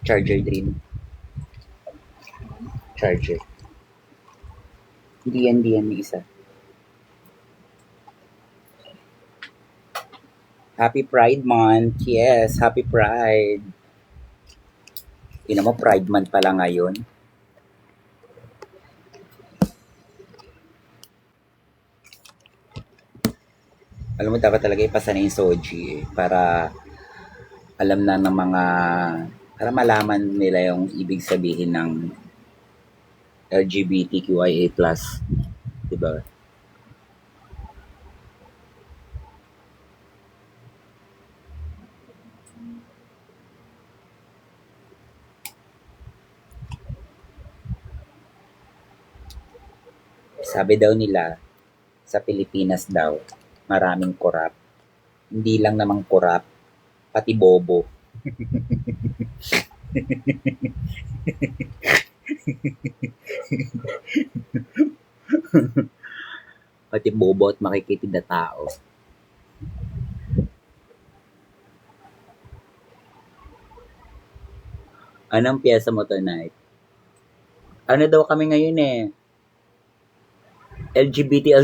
Charger Dream. Charger. Hindi yan, may isa. Happy Pride Month. Yes, Happy Pride. Ina mo, Pride Month pala ngayon. Alam mo, dapat talaga ipasa na yung Soji para alam na ng mga, para malaman nila yung ibig sabihin ng LGBTQIA+. Diba? Sabi daw nila, sa Pilipinas daw, maraming korap. Hindi lang namang korap, pati bobo. Pati bobo at makikitid na tao. Anong piyesa mo tonight? Ano daw kami ngayon eh? LGBT.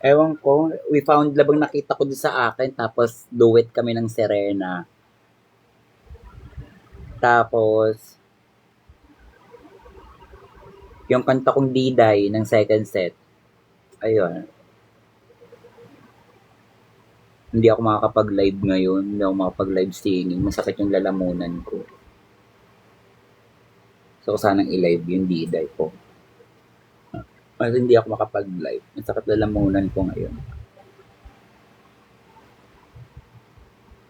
Ewan ko, we found labang nakita ko doon sa akin, tapos duet kami ng Serena. Tapos, yung kanta kong Diday ng second set, ayun. Hindi ako makakapag-live ngayon, hindi ako makakapag-live singing, masakit yung lalamunan ko. So, sanang i-live yung Diday ko. Kasi hindi ako makapag-live, masakit lalamunan ko ngayon.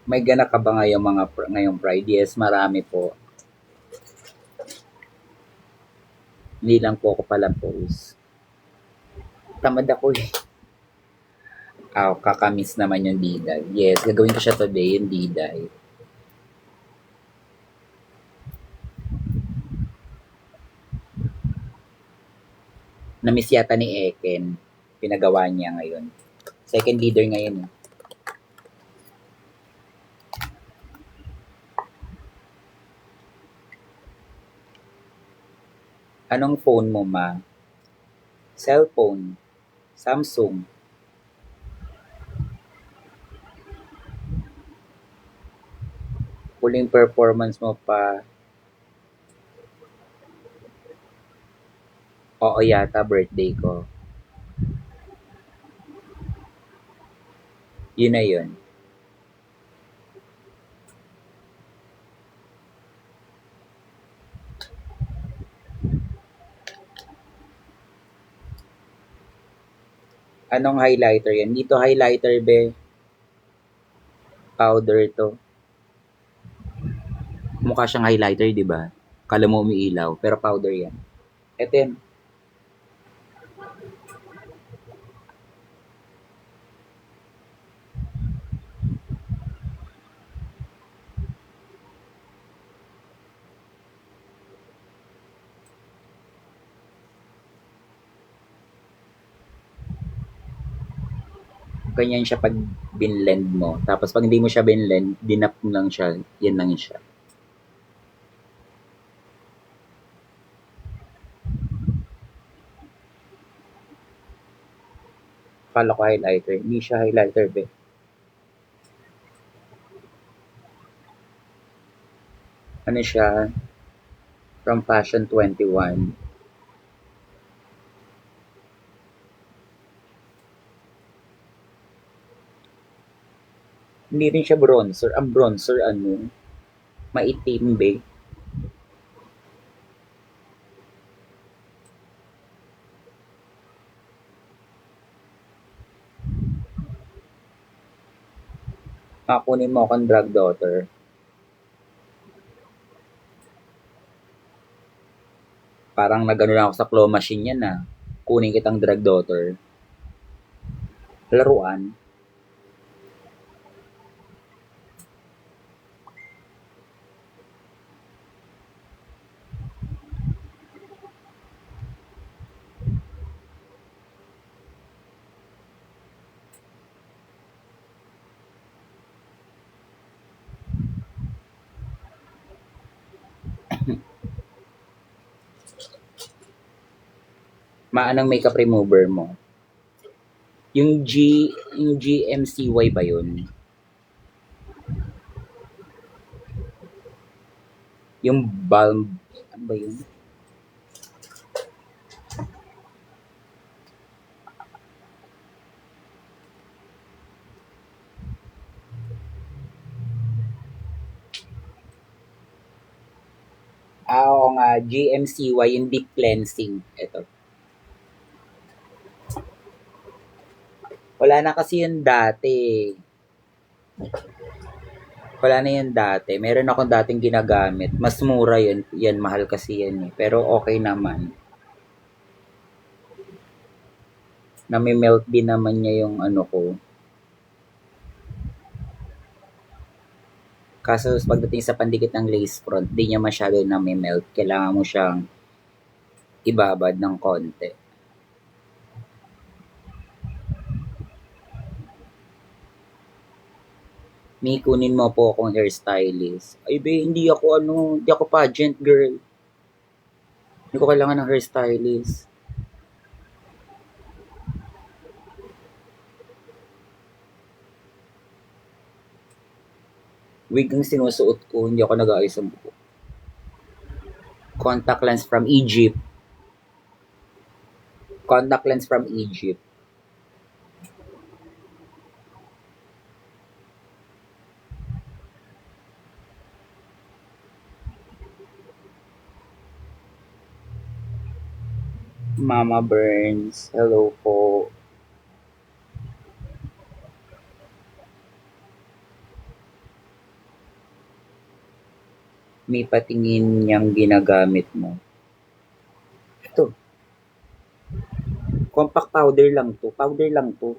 May ganap ka ba ngayong Pride? Yes, marami po. Hindi lang po ako pala post. Tamad ako eh. Kakamiss naman yung Diday. Yes, gagawin ko siya today, yung Diday. Na-miss yata ni Eken. Pinagawa niya ngayon. Second leader ngayon eh. Anong phone mo, ma? Cellphone. Samsung. Huling performance mo pa. Oo yata, birthday ko. Yun na yun. Anong highlighter yan? Dito highlighter, be. Powder to. Mukha siyang highlighter, di ba? Kala mo umiilaw, pero powder yan. Ito yan. Ganyan siya pag binlend mo. Tapos pag hindi mo siya binlend, dinap mo lang siya. Yan lang siya. Kala ko highlighter. Hindi siya highlighter, be. Ano siya? From Fashion 21. Hindi rin siya bronzer. Ang bronzer, ano? Maitim, be. Kunin mo akong drag daughter. Parang nagano lang ako sa claw machine yan ah. Kunin kitang drag daughter. Laruan. Maanang makeup remover mo. Yung GMCY ba yun? Yung balm, ano ba yun? Oo nga, GMCY, yung deep cleansing. Ito. Wala na kasi yun dati. Wala na yan dati. Meron akong dating ginagamit. Mas mura yun. Yan, mahal kasi yan eh. Pero okay naman. Nami-melt din naman niya yung ano ko. Kaso pagdating sa pandikit ng lace front, di niya masyado nami-melt. Kailangan mo siyang ibabad ng konti. May kunin mo po akong hairstylist. Ay be, hindi ako pageant girl. Hindi ko kailangan ng hairstylist. Wig ang sinusuot ko, hindi ako nag-aayos ng buhok. Contact lens from Egypt. Contact lens from Egypt. Mama Burns, hello po. May patingin niyang ginagamit mo. Ito. Compact powder lang to. Powder lang to.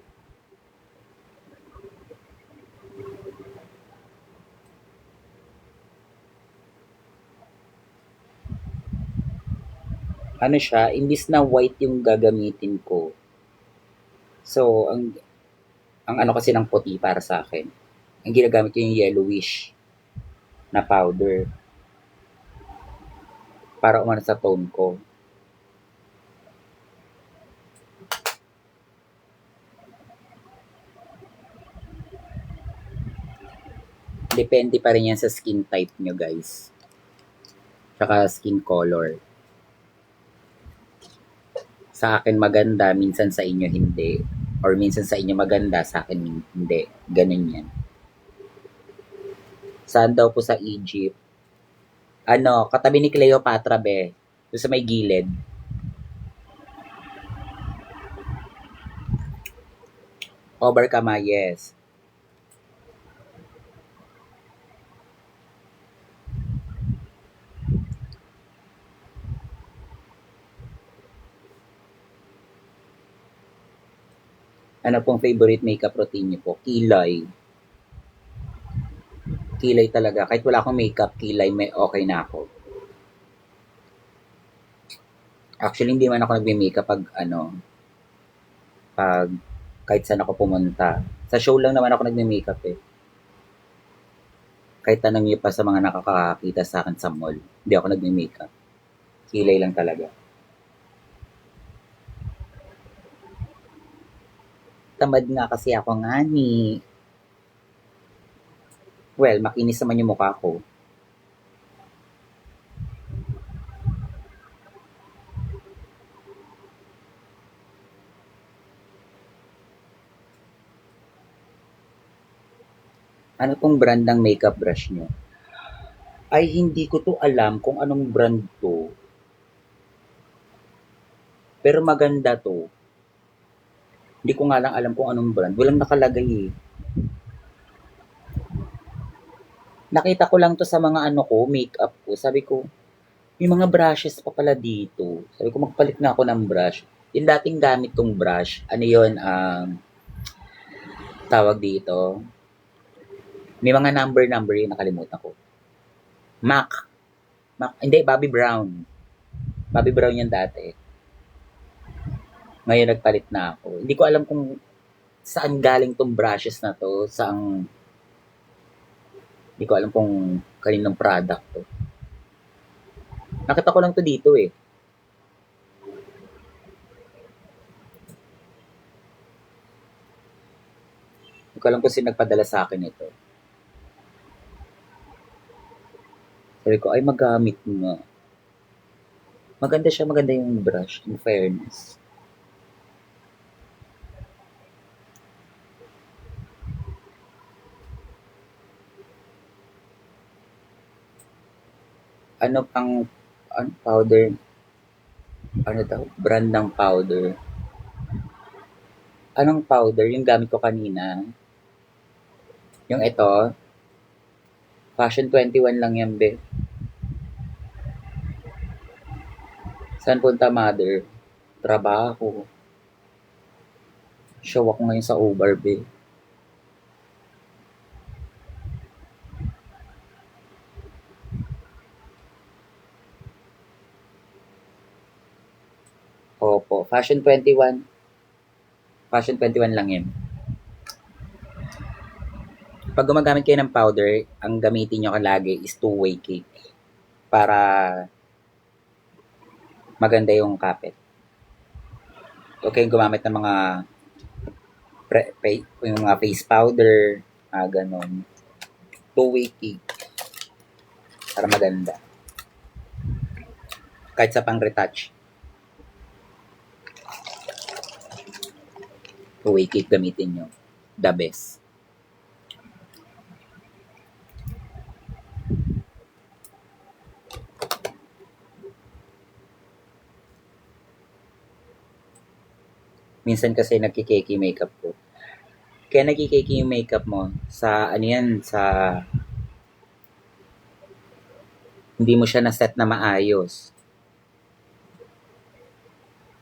Ano siya, imbis na white yung gagamitin ko. So, ang ano kasi ng puti para sa akin. Ang ginagamit ko yung yellowish na powder. Para umano sa tone ko. Depende pa rin yan sa skin type nyo guys. Tsaka skin color. Sa akin maganda, minsan sa inyo hindi. Or minsan sa inyo maganda, sa akin hindi. Ganun yan. Saan daw po sa Egypt? Ano, katabi ni Cleopatra be. Doon sa may gilid. Over Kama, yes. Ano pong favorite makeup routine niyo po? Kilay. Kilay talaga. Kahit wala akong makeup, kilay may okay na ako. Actually, hindi man ako nagme-makeup pag pag kahit saan ako pumunta. Sa show lang naman ako nagme-makeup eh. Kahit tanong niyo pa sa mga nakakakita sa akin sa mall, hindi ako nagme-makeup. Kilay lang talaga. Tamad nga kasi ako nga ni. Well, makinis naman yung mukha ko. Ano pong brand ng makeup brush nyo? Ay, hindi ko to alam kung anong brand to. Pero maganda to. Hindi ko nga lang alam kung anong brand. Walang nakalagay eh. Nakita ko lang to sa mga makeup ko. Sabi ko, may mga brushes pa pala dito. Sabi ko, magpalit na ako ng brush. Yung dating gamit kong brush, ano yun, tawag dito. May mga number yun, nakalimutan ko. MAC. Hindi, Bobbi Brown. Bobbi Brown yan dati. Ngayon nagpalit na ako. Hindi ko alam kung saan galing tong brushes na to. Hindi ko alam kung kaninong product to. Nakita ko lang to dito eh. Hindi ko alam kung sino nagpadala sa akin ito. Sabi ko, ay magamit nga. Maganda siya, maganda yung brush, in fairness. Ano pang powder? Ano daw? Brand ng powder. Anong powder? Yung gamit ko kanina. Yung ito. Fashion 21 lang yan, be. Saan punta, mother? Trabaho. Show ako ngayon sa Uber, be. Opo. Fashion 21. Fashion 21 lang yan. Pag gumagamit kayo ng powder, ang gamitin nyo lagi is two-way cake. Para maganda yung kapit. Huwag kayong gumamit ng mga yung mga face powder, ganon. Two-way cake. Para maganda. Kahit sa pang-retouch. Two-way cake gamitin nyo. The best. Minsan kasi nagkikeki makeup ko. Kaya nagkikeki yung makeup mo sa ano yan, sa hindi mo siya na-set na maayos.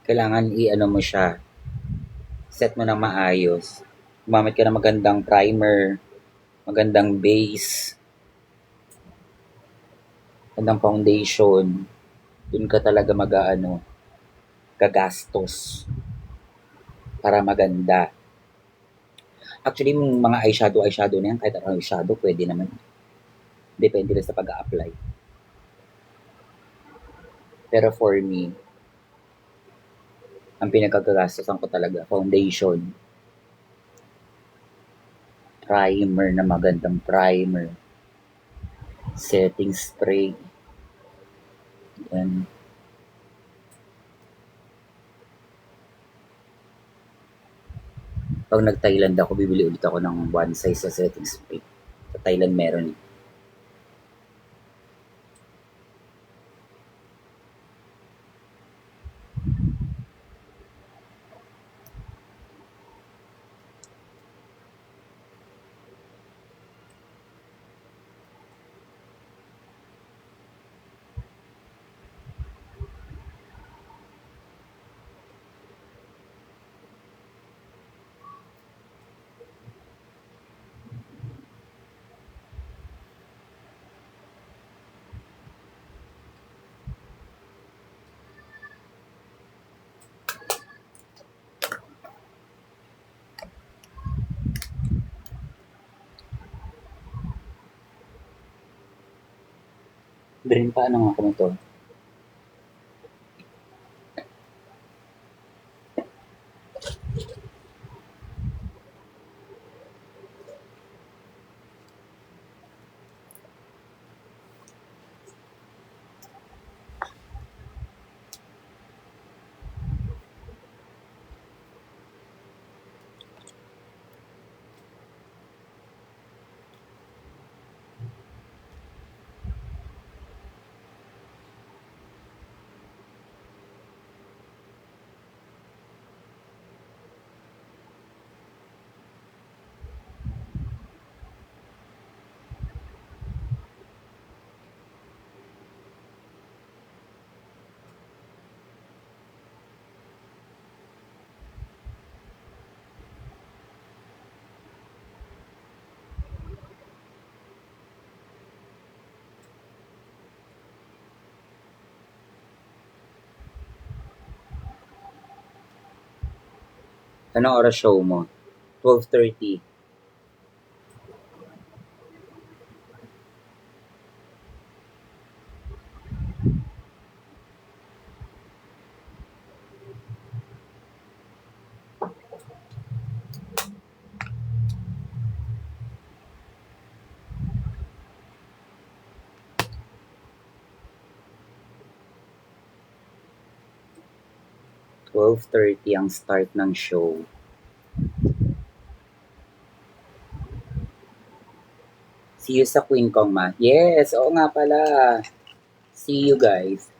Kailangan i-ano mo siya. Set mo na maayos. Gumamit ka ng magandang primer, magandang base, magandang foundation. Dun ka talaga gagastos para maganda. Actually, yung mga eyeshadow na yan, kahit anong eyeshadow, pwede naman. Depende rin sa pag-a-apply. Pero for me, ang pinagkagagastosan ko talaga, foundation. Primer na magandang primer. Setting spray. Yan. Pag nag-Thailand ako, bibili ulit ako ng one size sa setting spray. Sa Thailand meron eh. Brain pa, ano nga ko nito? Anong oras show mo? 12:30. 12:30 ang start ng show. See you sa Queen Kong, ma. Yes, oo nga pala. See you guys.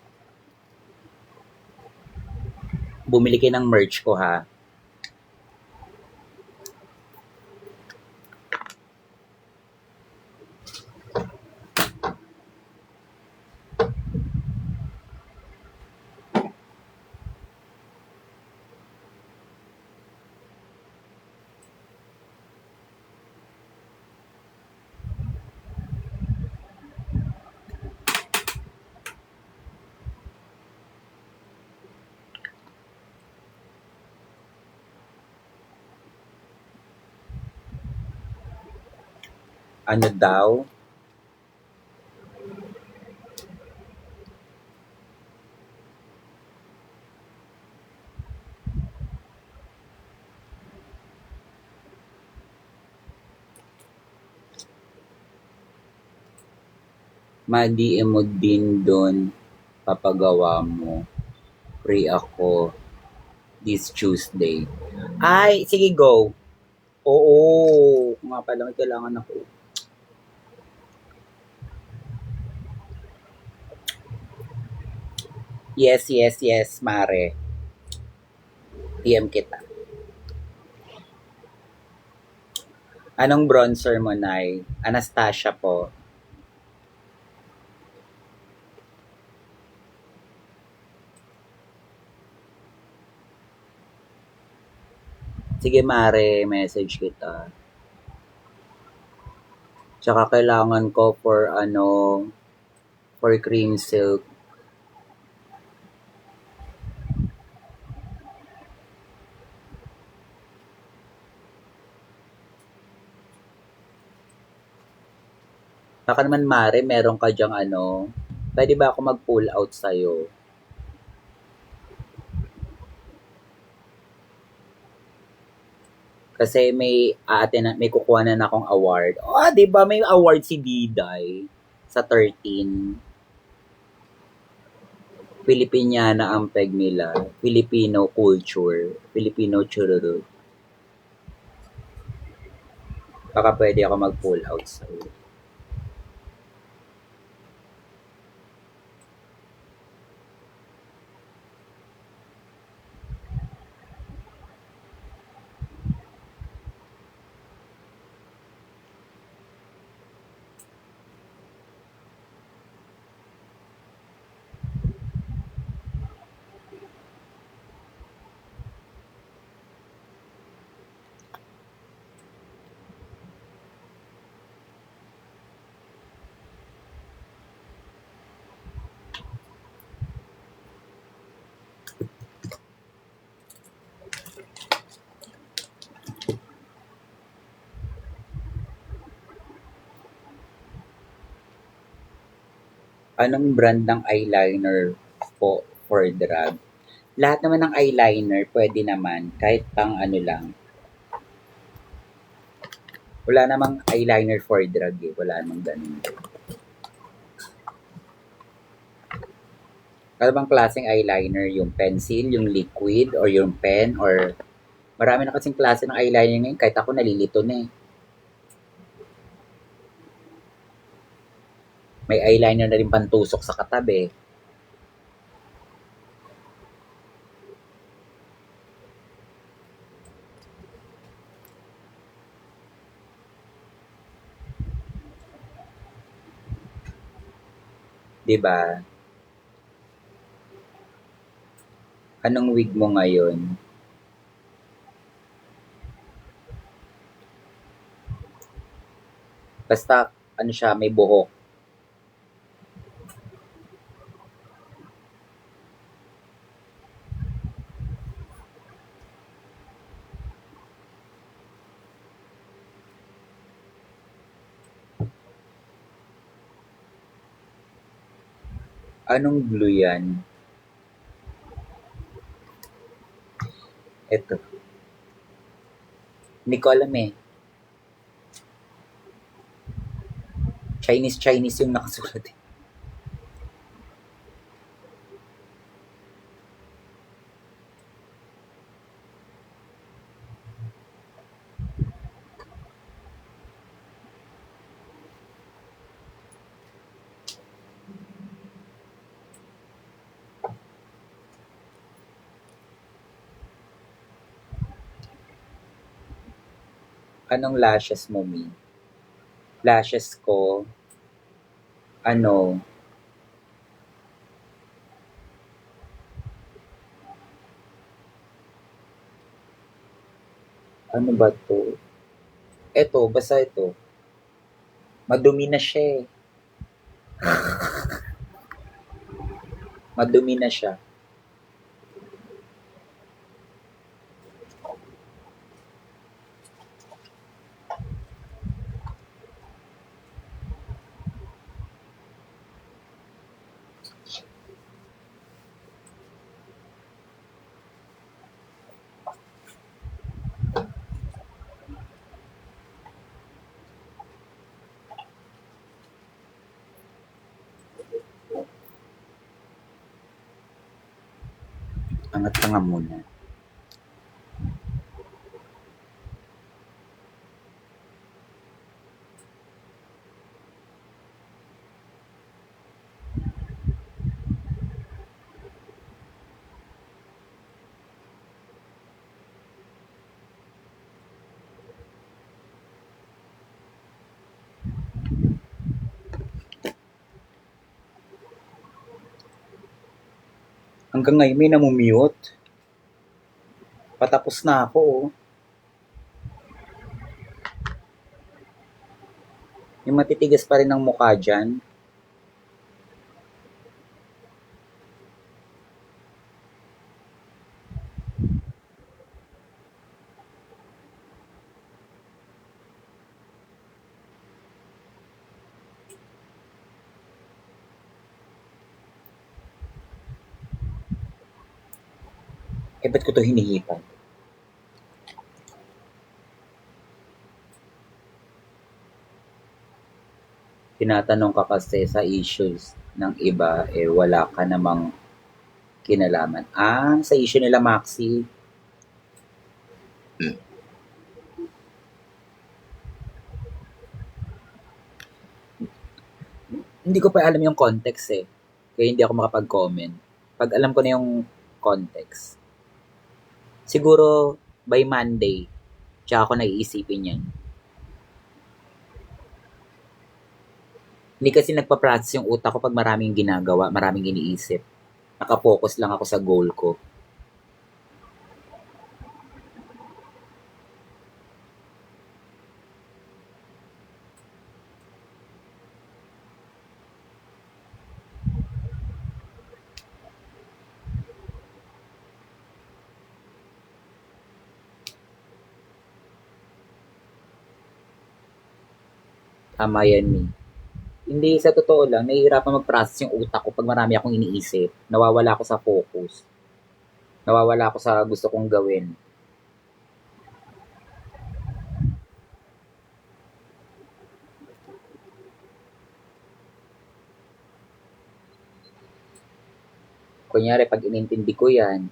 Bumili kayo ng merch ko, ha. Ano daw? Ma-DM mo din doon papagawa mo. Free ako this Tuesday. Ay, sige, go. Oo, kung nga pala may kailangan ako. Yes, Mare. PM kita. Anong bronzer mo, Nay? Anastasia po. Sige, Mare, message kita. Tsaka kailangan ko for cream silk. Baka naman, Mare, meron ka dyang pwede ba ako mag-pull out sa'yo? Kasi may kukuha na akong award. Oh, 'di ba may award si Diday sa 13. Filipiniana ang peg nila. Filipino culture. Filipino chururu. Baka pwede ako mag-pull out sa'yo. Anong brand ng eyeliner po for drag? Lahat naman ng eyeliner, pwede naman. Kahit pang lang. Wala namang eyeliner for drag eh. Wala namang ganun. Ano bang klaseng eyeliner? Yung pencil, yung liquid, or yung pen, or... Marami na kasing klase ng eyeliner ngayon. Kahit ako nalilito na eh. May eyeliner na rin pantusok sa katabi. Diba? Anong wig mo ngayon? Basta, siya, may buhok. Anong glue yan? Ito. Hindi ko alam eh. Chinese yung nakasulat eh. Anong lashes mo, Mi? Lashes ko, ano, ano ba to? Eto, basta ito. Madumi na siya eh. Madumi na siya. Angat ka nga muna. Hanggang ngayon may namumute. Patapos na ako oh. Yung matitigas pa rin ang mukha dyan. Eh, ba't ko to hinihipan? Tinatanong ka kasi sa issues ng iba, eh wala ka namang kinalaman. Ah, sa issue nila Maxi. Hindi ko pa alam yung context eh. Kaya hindi ako makapag-comment. Pag alam ko na yung context, siguro by Monday, tsaka ako naiisipin yan. Hindi kasi nagpa-process yung utak ko pag maraming ginagawa, maraming iniisip. Nakapokus lang ako sa goal ko. Tama yan, Mi. Hindi, sa totoo lang, nahihirapan mag-process yung utak ko pag marami akong iniisip. Nawawala ako sa focus. Nawawala ako sa gusto kong gawin. Kunyari, pag inintindi ko yan,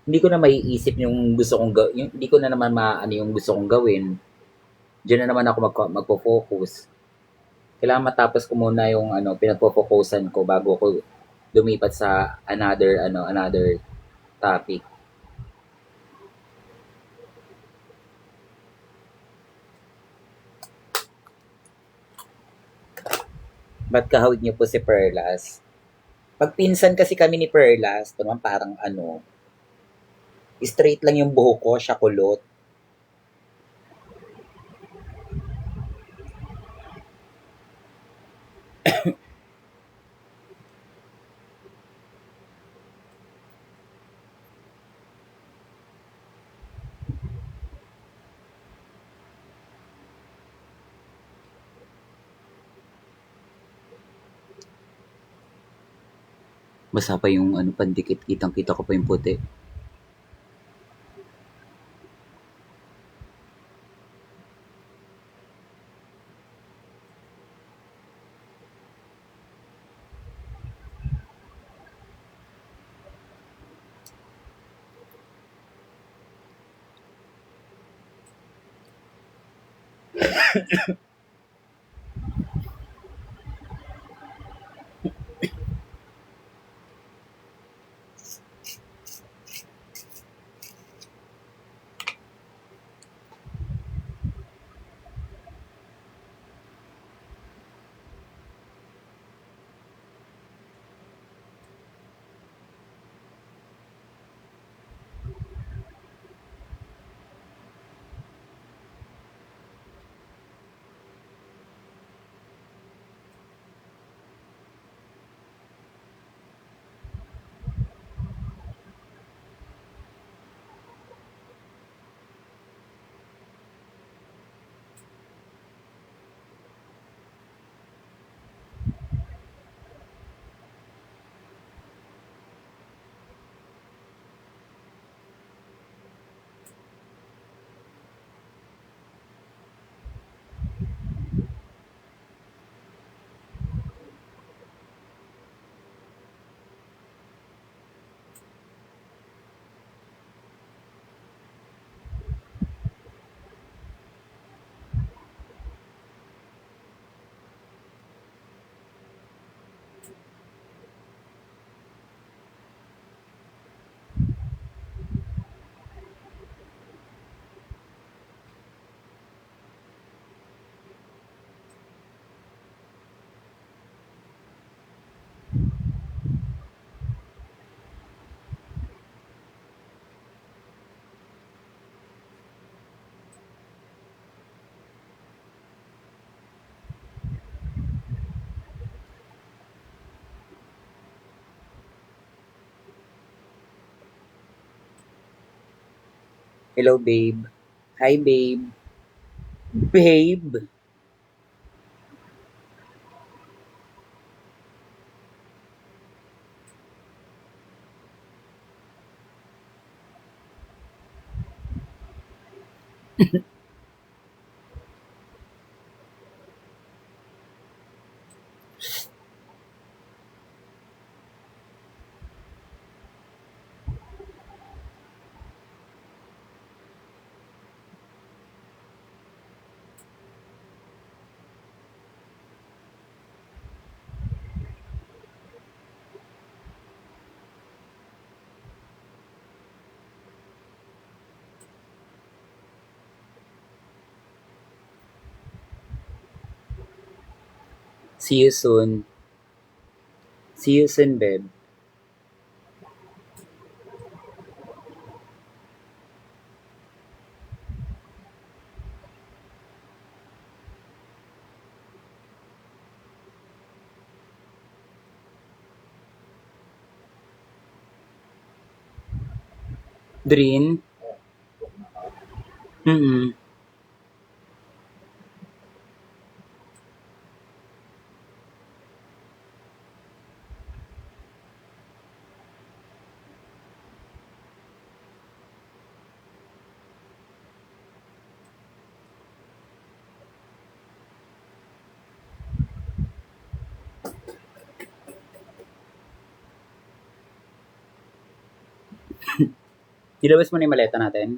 hindi ko na maiisip yung gusto kong gawin. Hindi ko na naman maano yung gusto kong gawin. Diyan na naman ako magpo-focus. Kailangan matapos ko muna yung pinagpo-focusan ko bago ko lumipat sa another topic. Ba't kahawig niyo po si Perlas? Pagpinsan kasi kami ni Perlas, ito naman parang straight lang yung buhok ko, siya kulot. Basa pa yung pandikit, kitang-kita ko pa yung puti. Hello, babe. Hi, babe. Babe! See you soon. See you soon, babe. Drin? Mm-mm. Ilabas mo na yung maleta natin.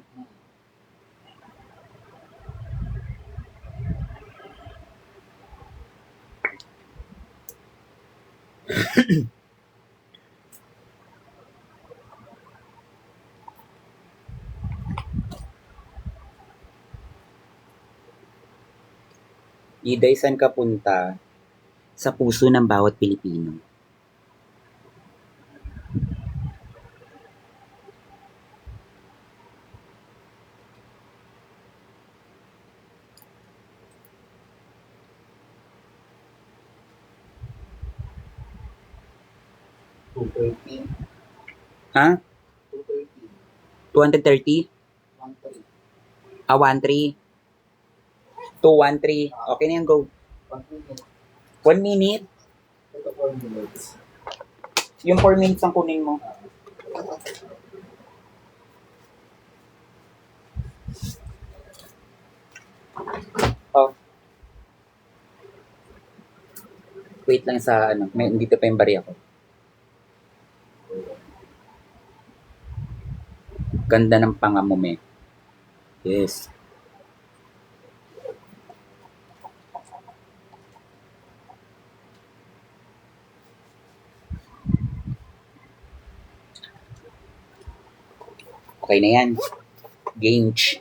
Iday, saan ka punta? Sa puso ng bawat Pilipino. $230. Ha? $230. 230? 130. 13? 213? Okay na yan, go. 1 minute. 1 minute? Ito 4 minutes. Yung 4 minutes ang kunin mo. Oh. Wait lang sa ano. May, dito pa yung bariya ko. Ganda ng panga mo, me. Yes. Okay na yan. Gange.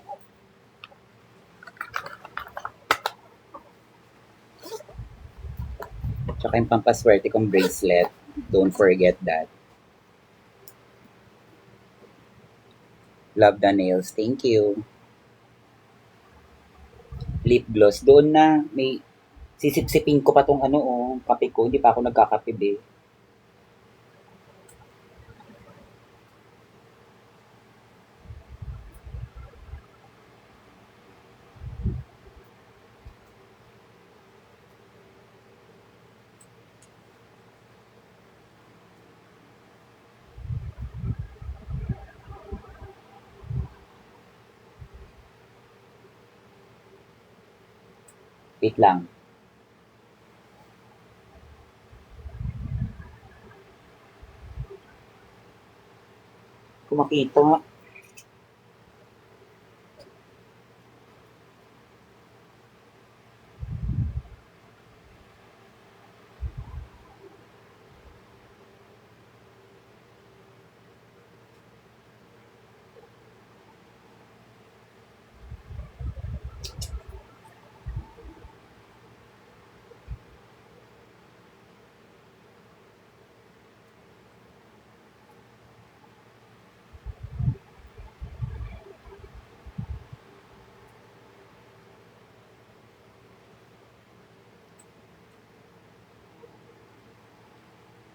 Tsaka yung pampaswerte kong bracelet. Don't forget that. Love the nails. Thank you. Lip gloss. Doon na. May sisipsipin ko pa tong ano, oh, kape ko. Hindi pa ako nagkakape, be. Wait lang. Kung makita nga.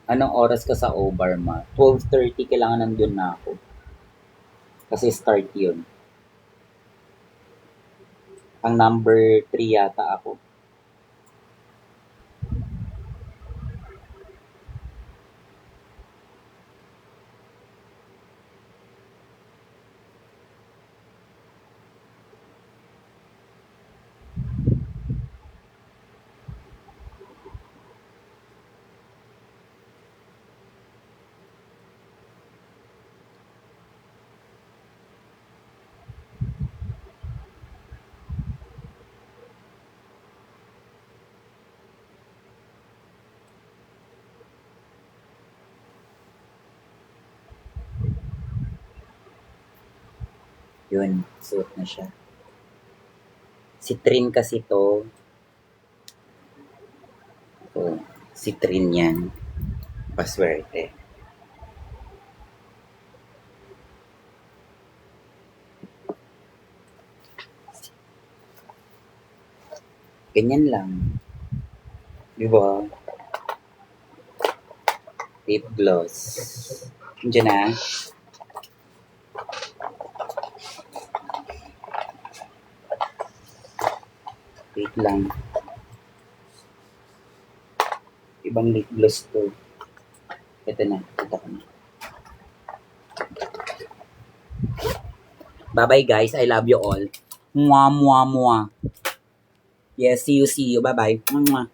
Anong oras ka sa Obar, ma? 12:30 kailangan nandun na ako. Kasi start yun. Ang number 3 yata ako. Yun, suot na siya. Si Trin kasi to. Oh, si Trin yan. Paswerte. Ganyan lang. Di ba? Lip gloss. Diyan na. Wait lang. Ibang lip gloss to. Ito na. Ito ko na. Bye-bye guys. I love you all. Mwah, mwah, mwah. Yes, see you. Bye-bye. Mwah, mwah.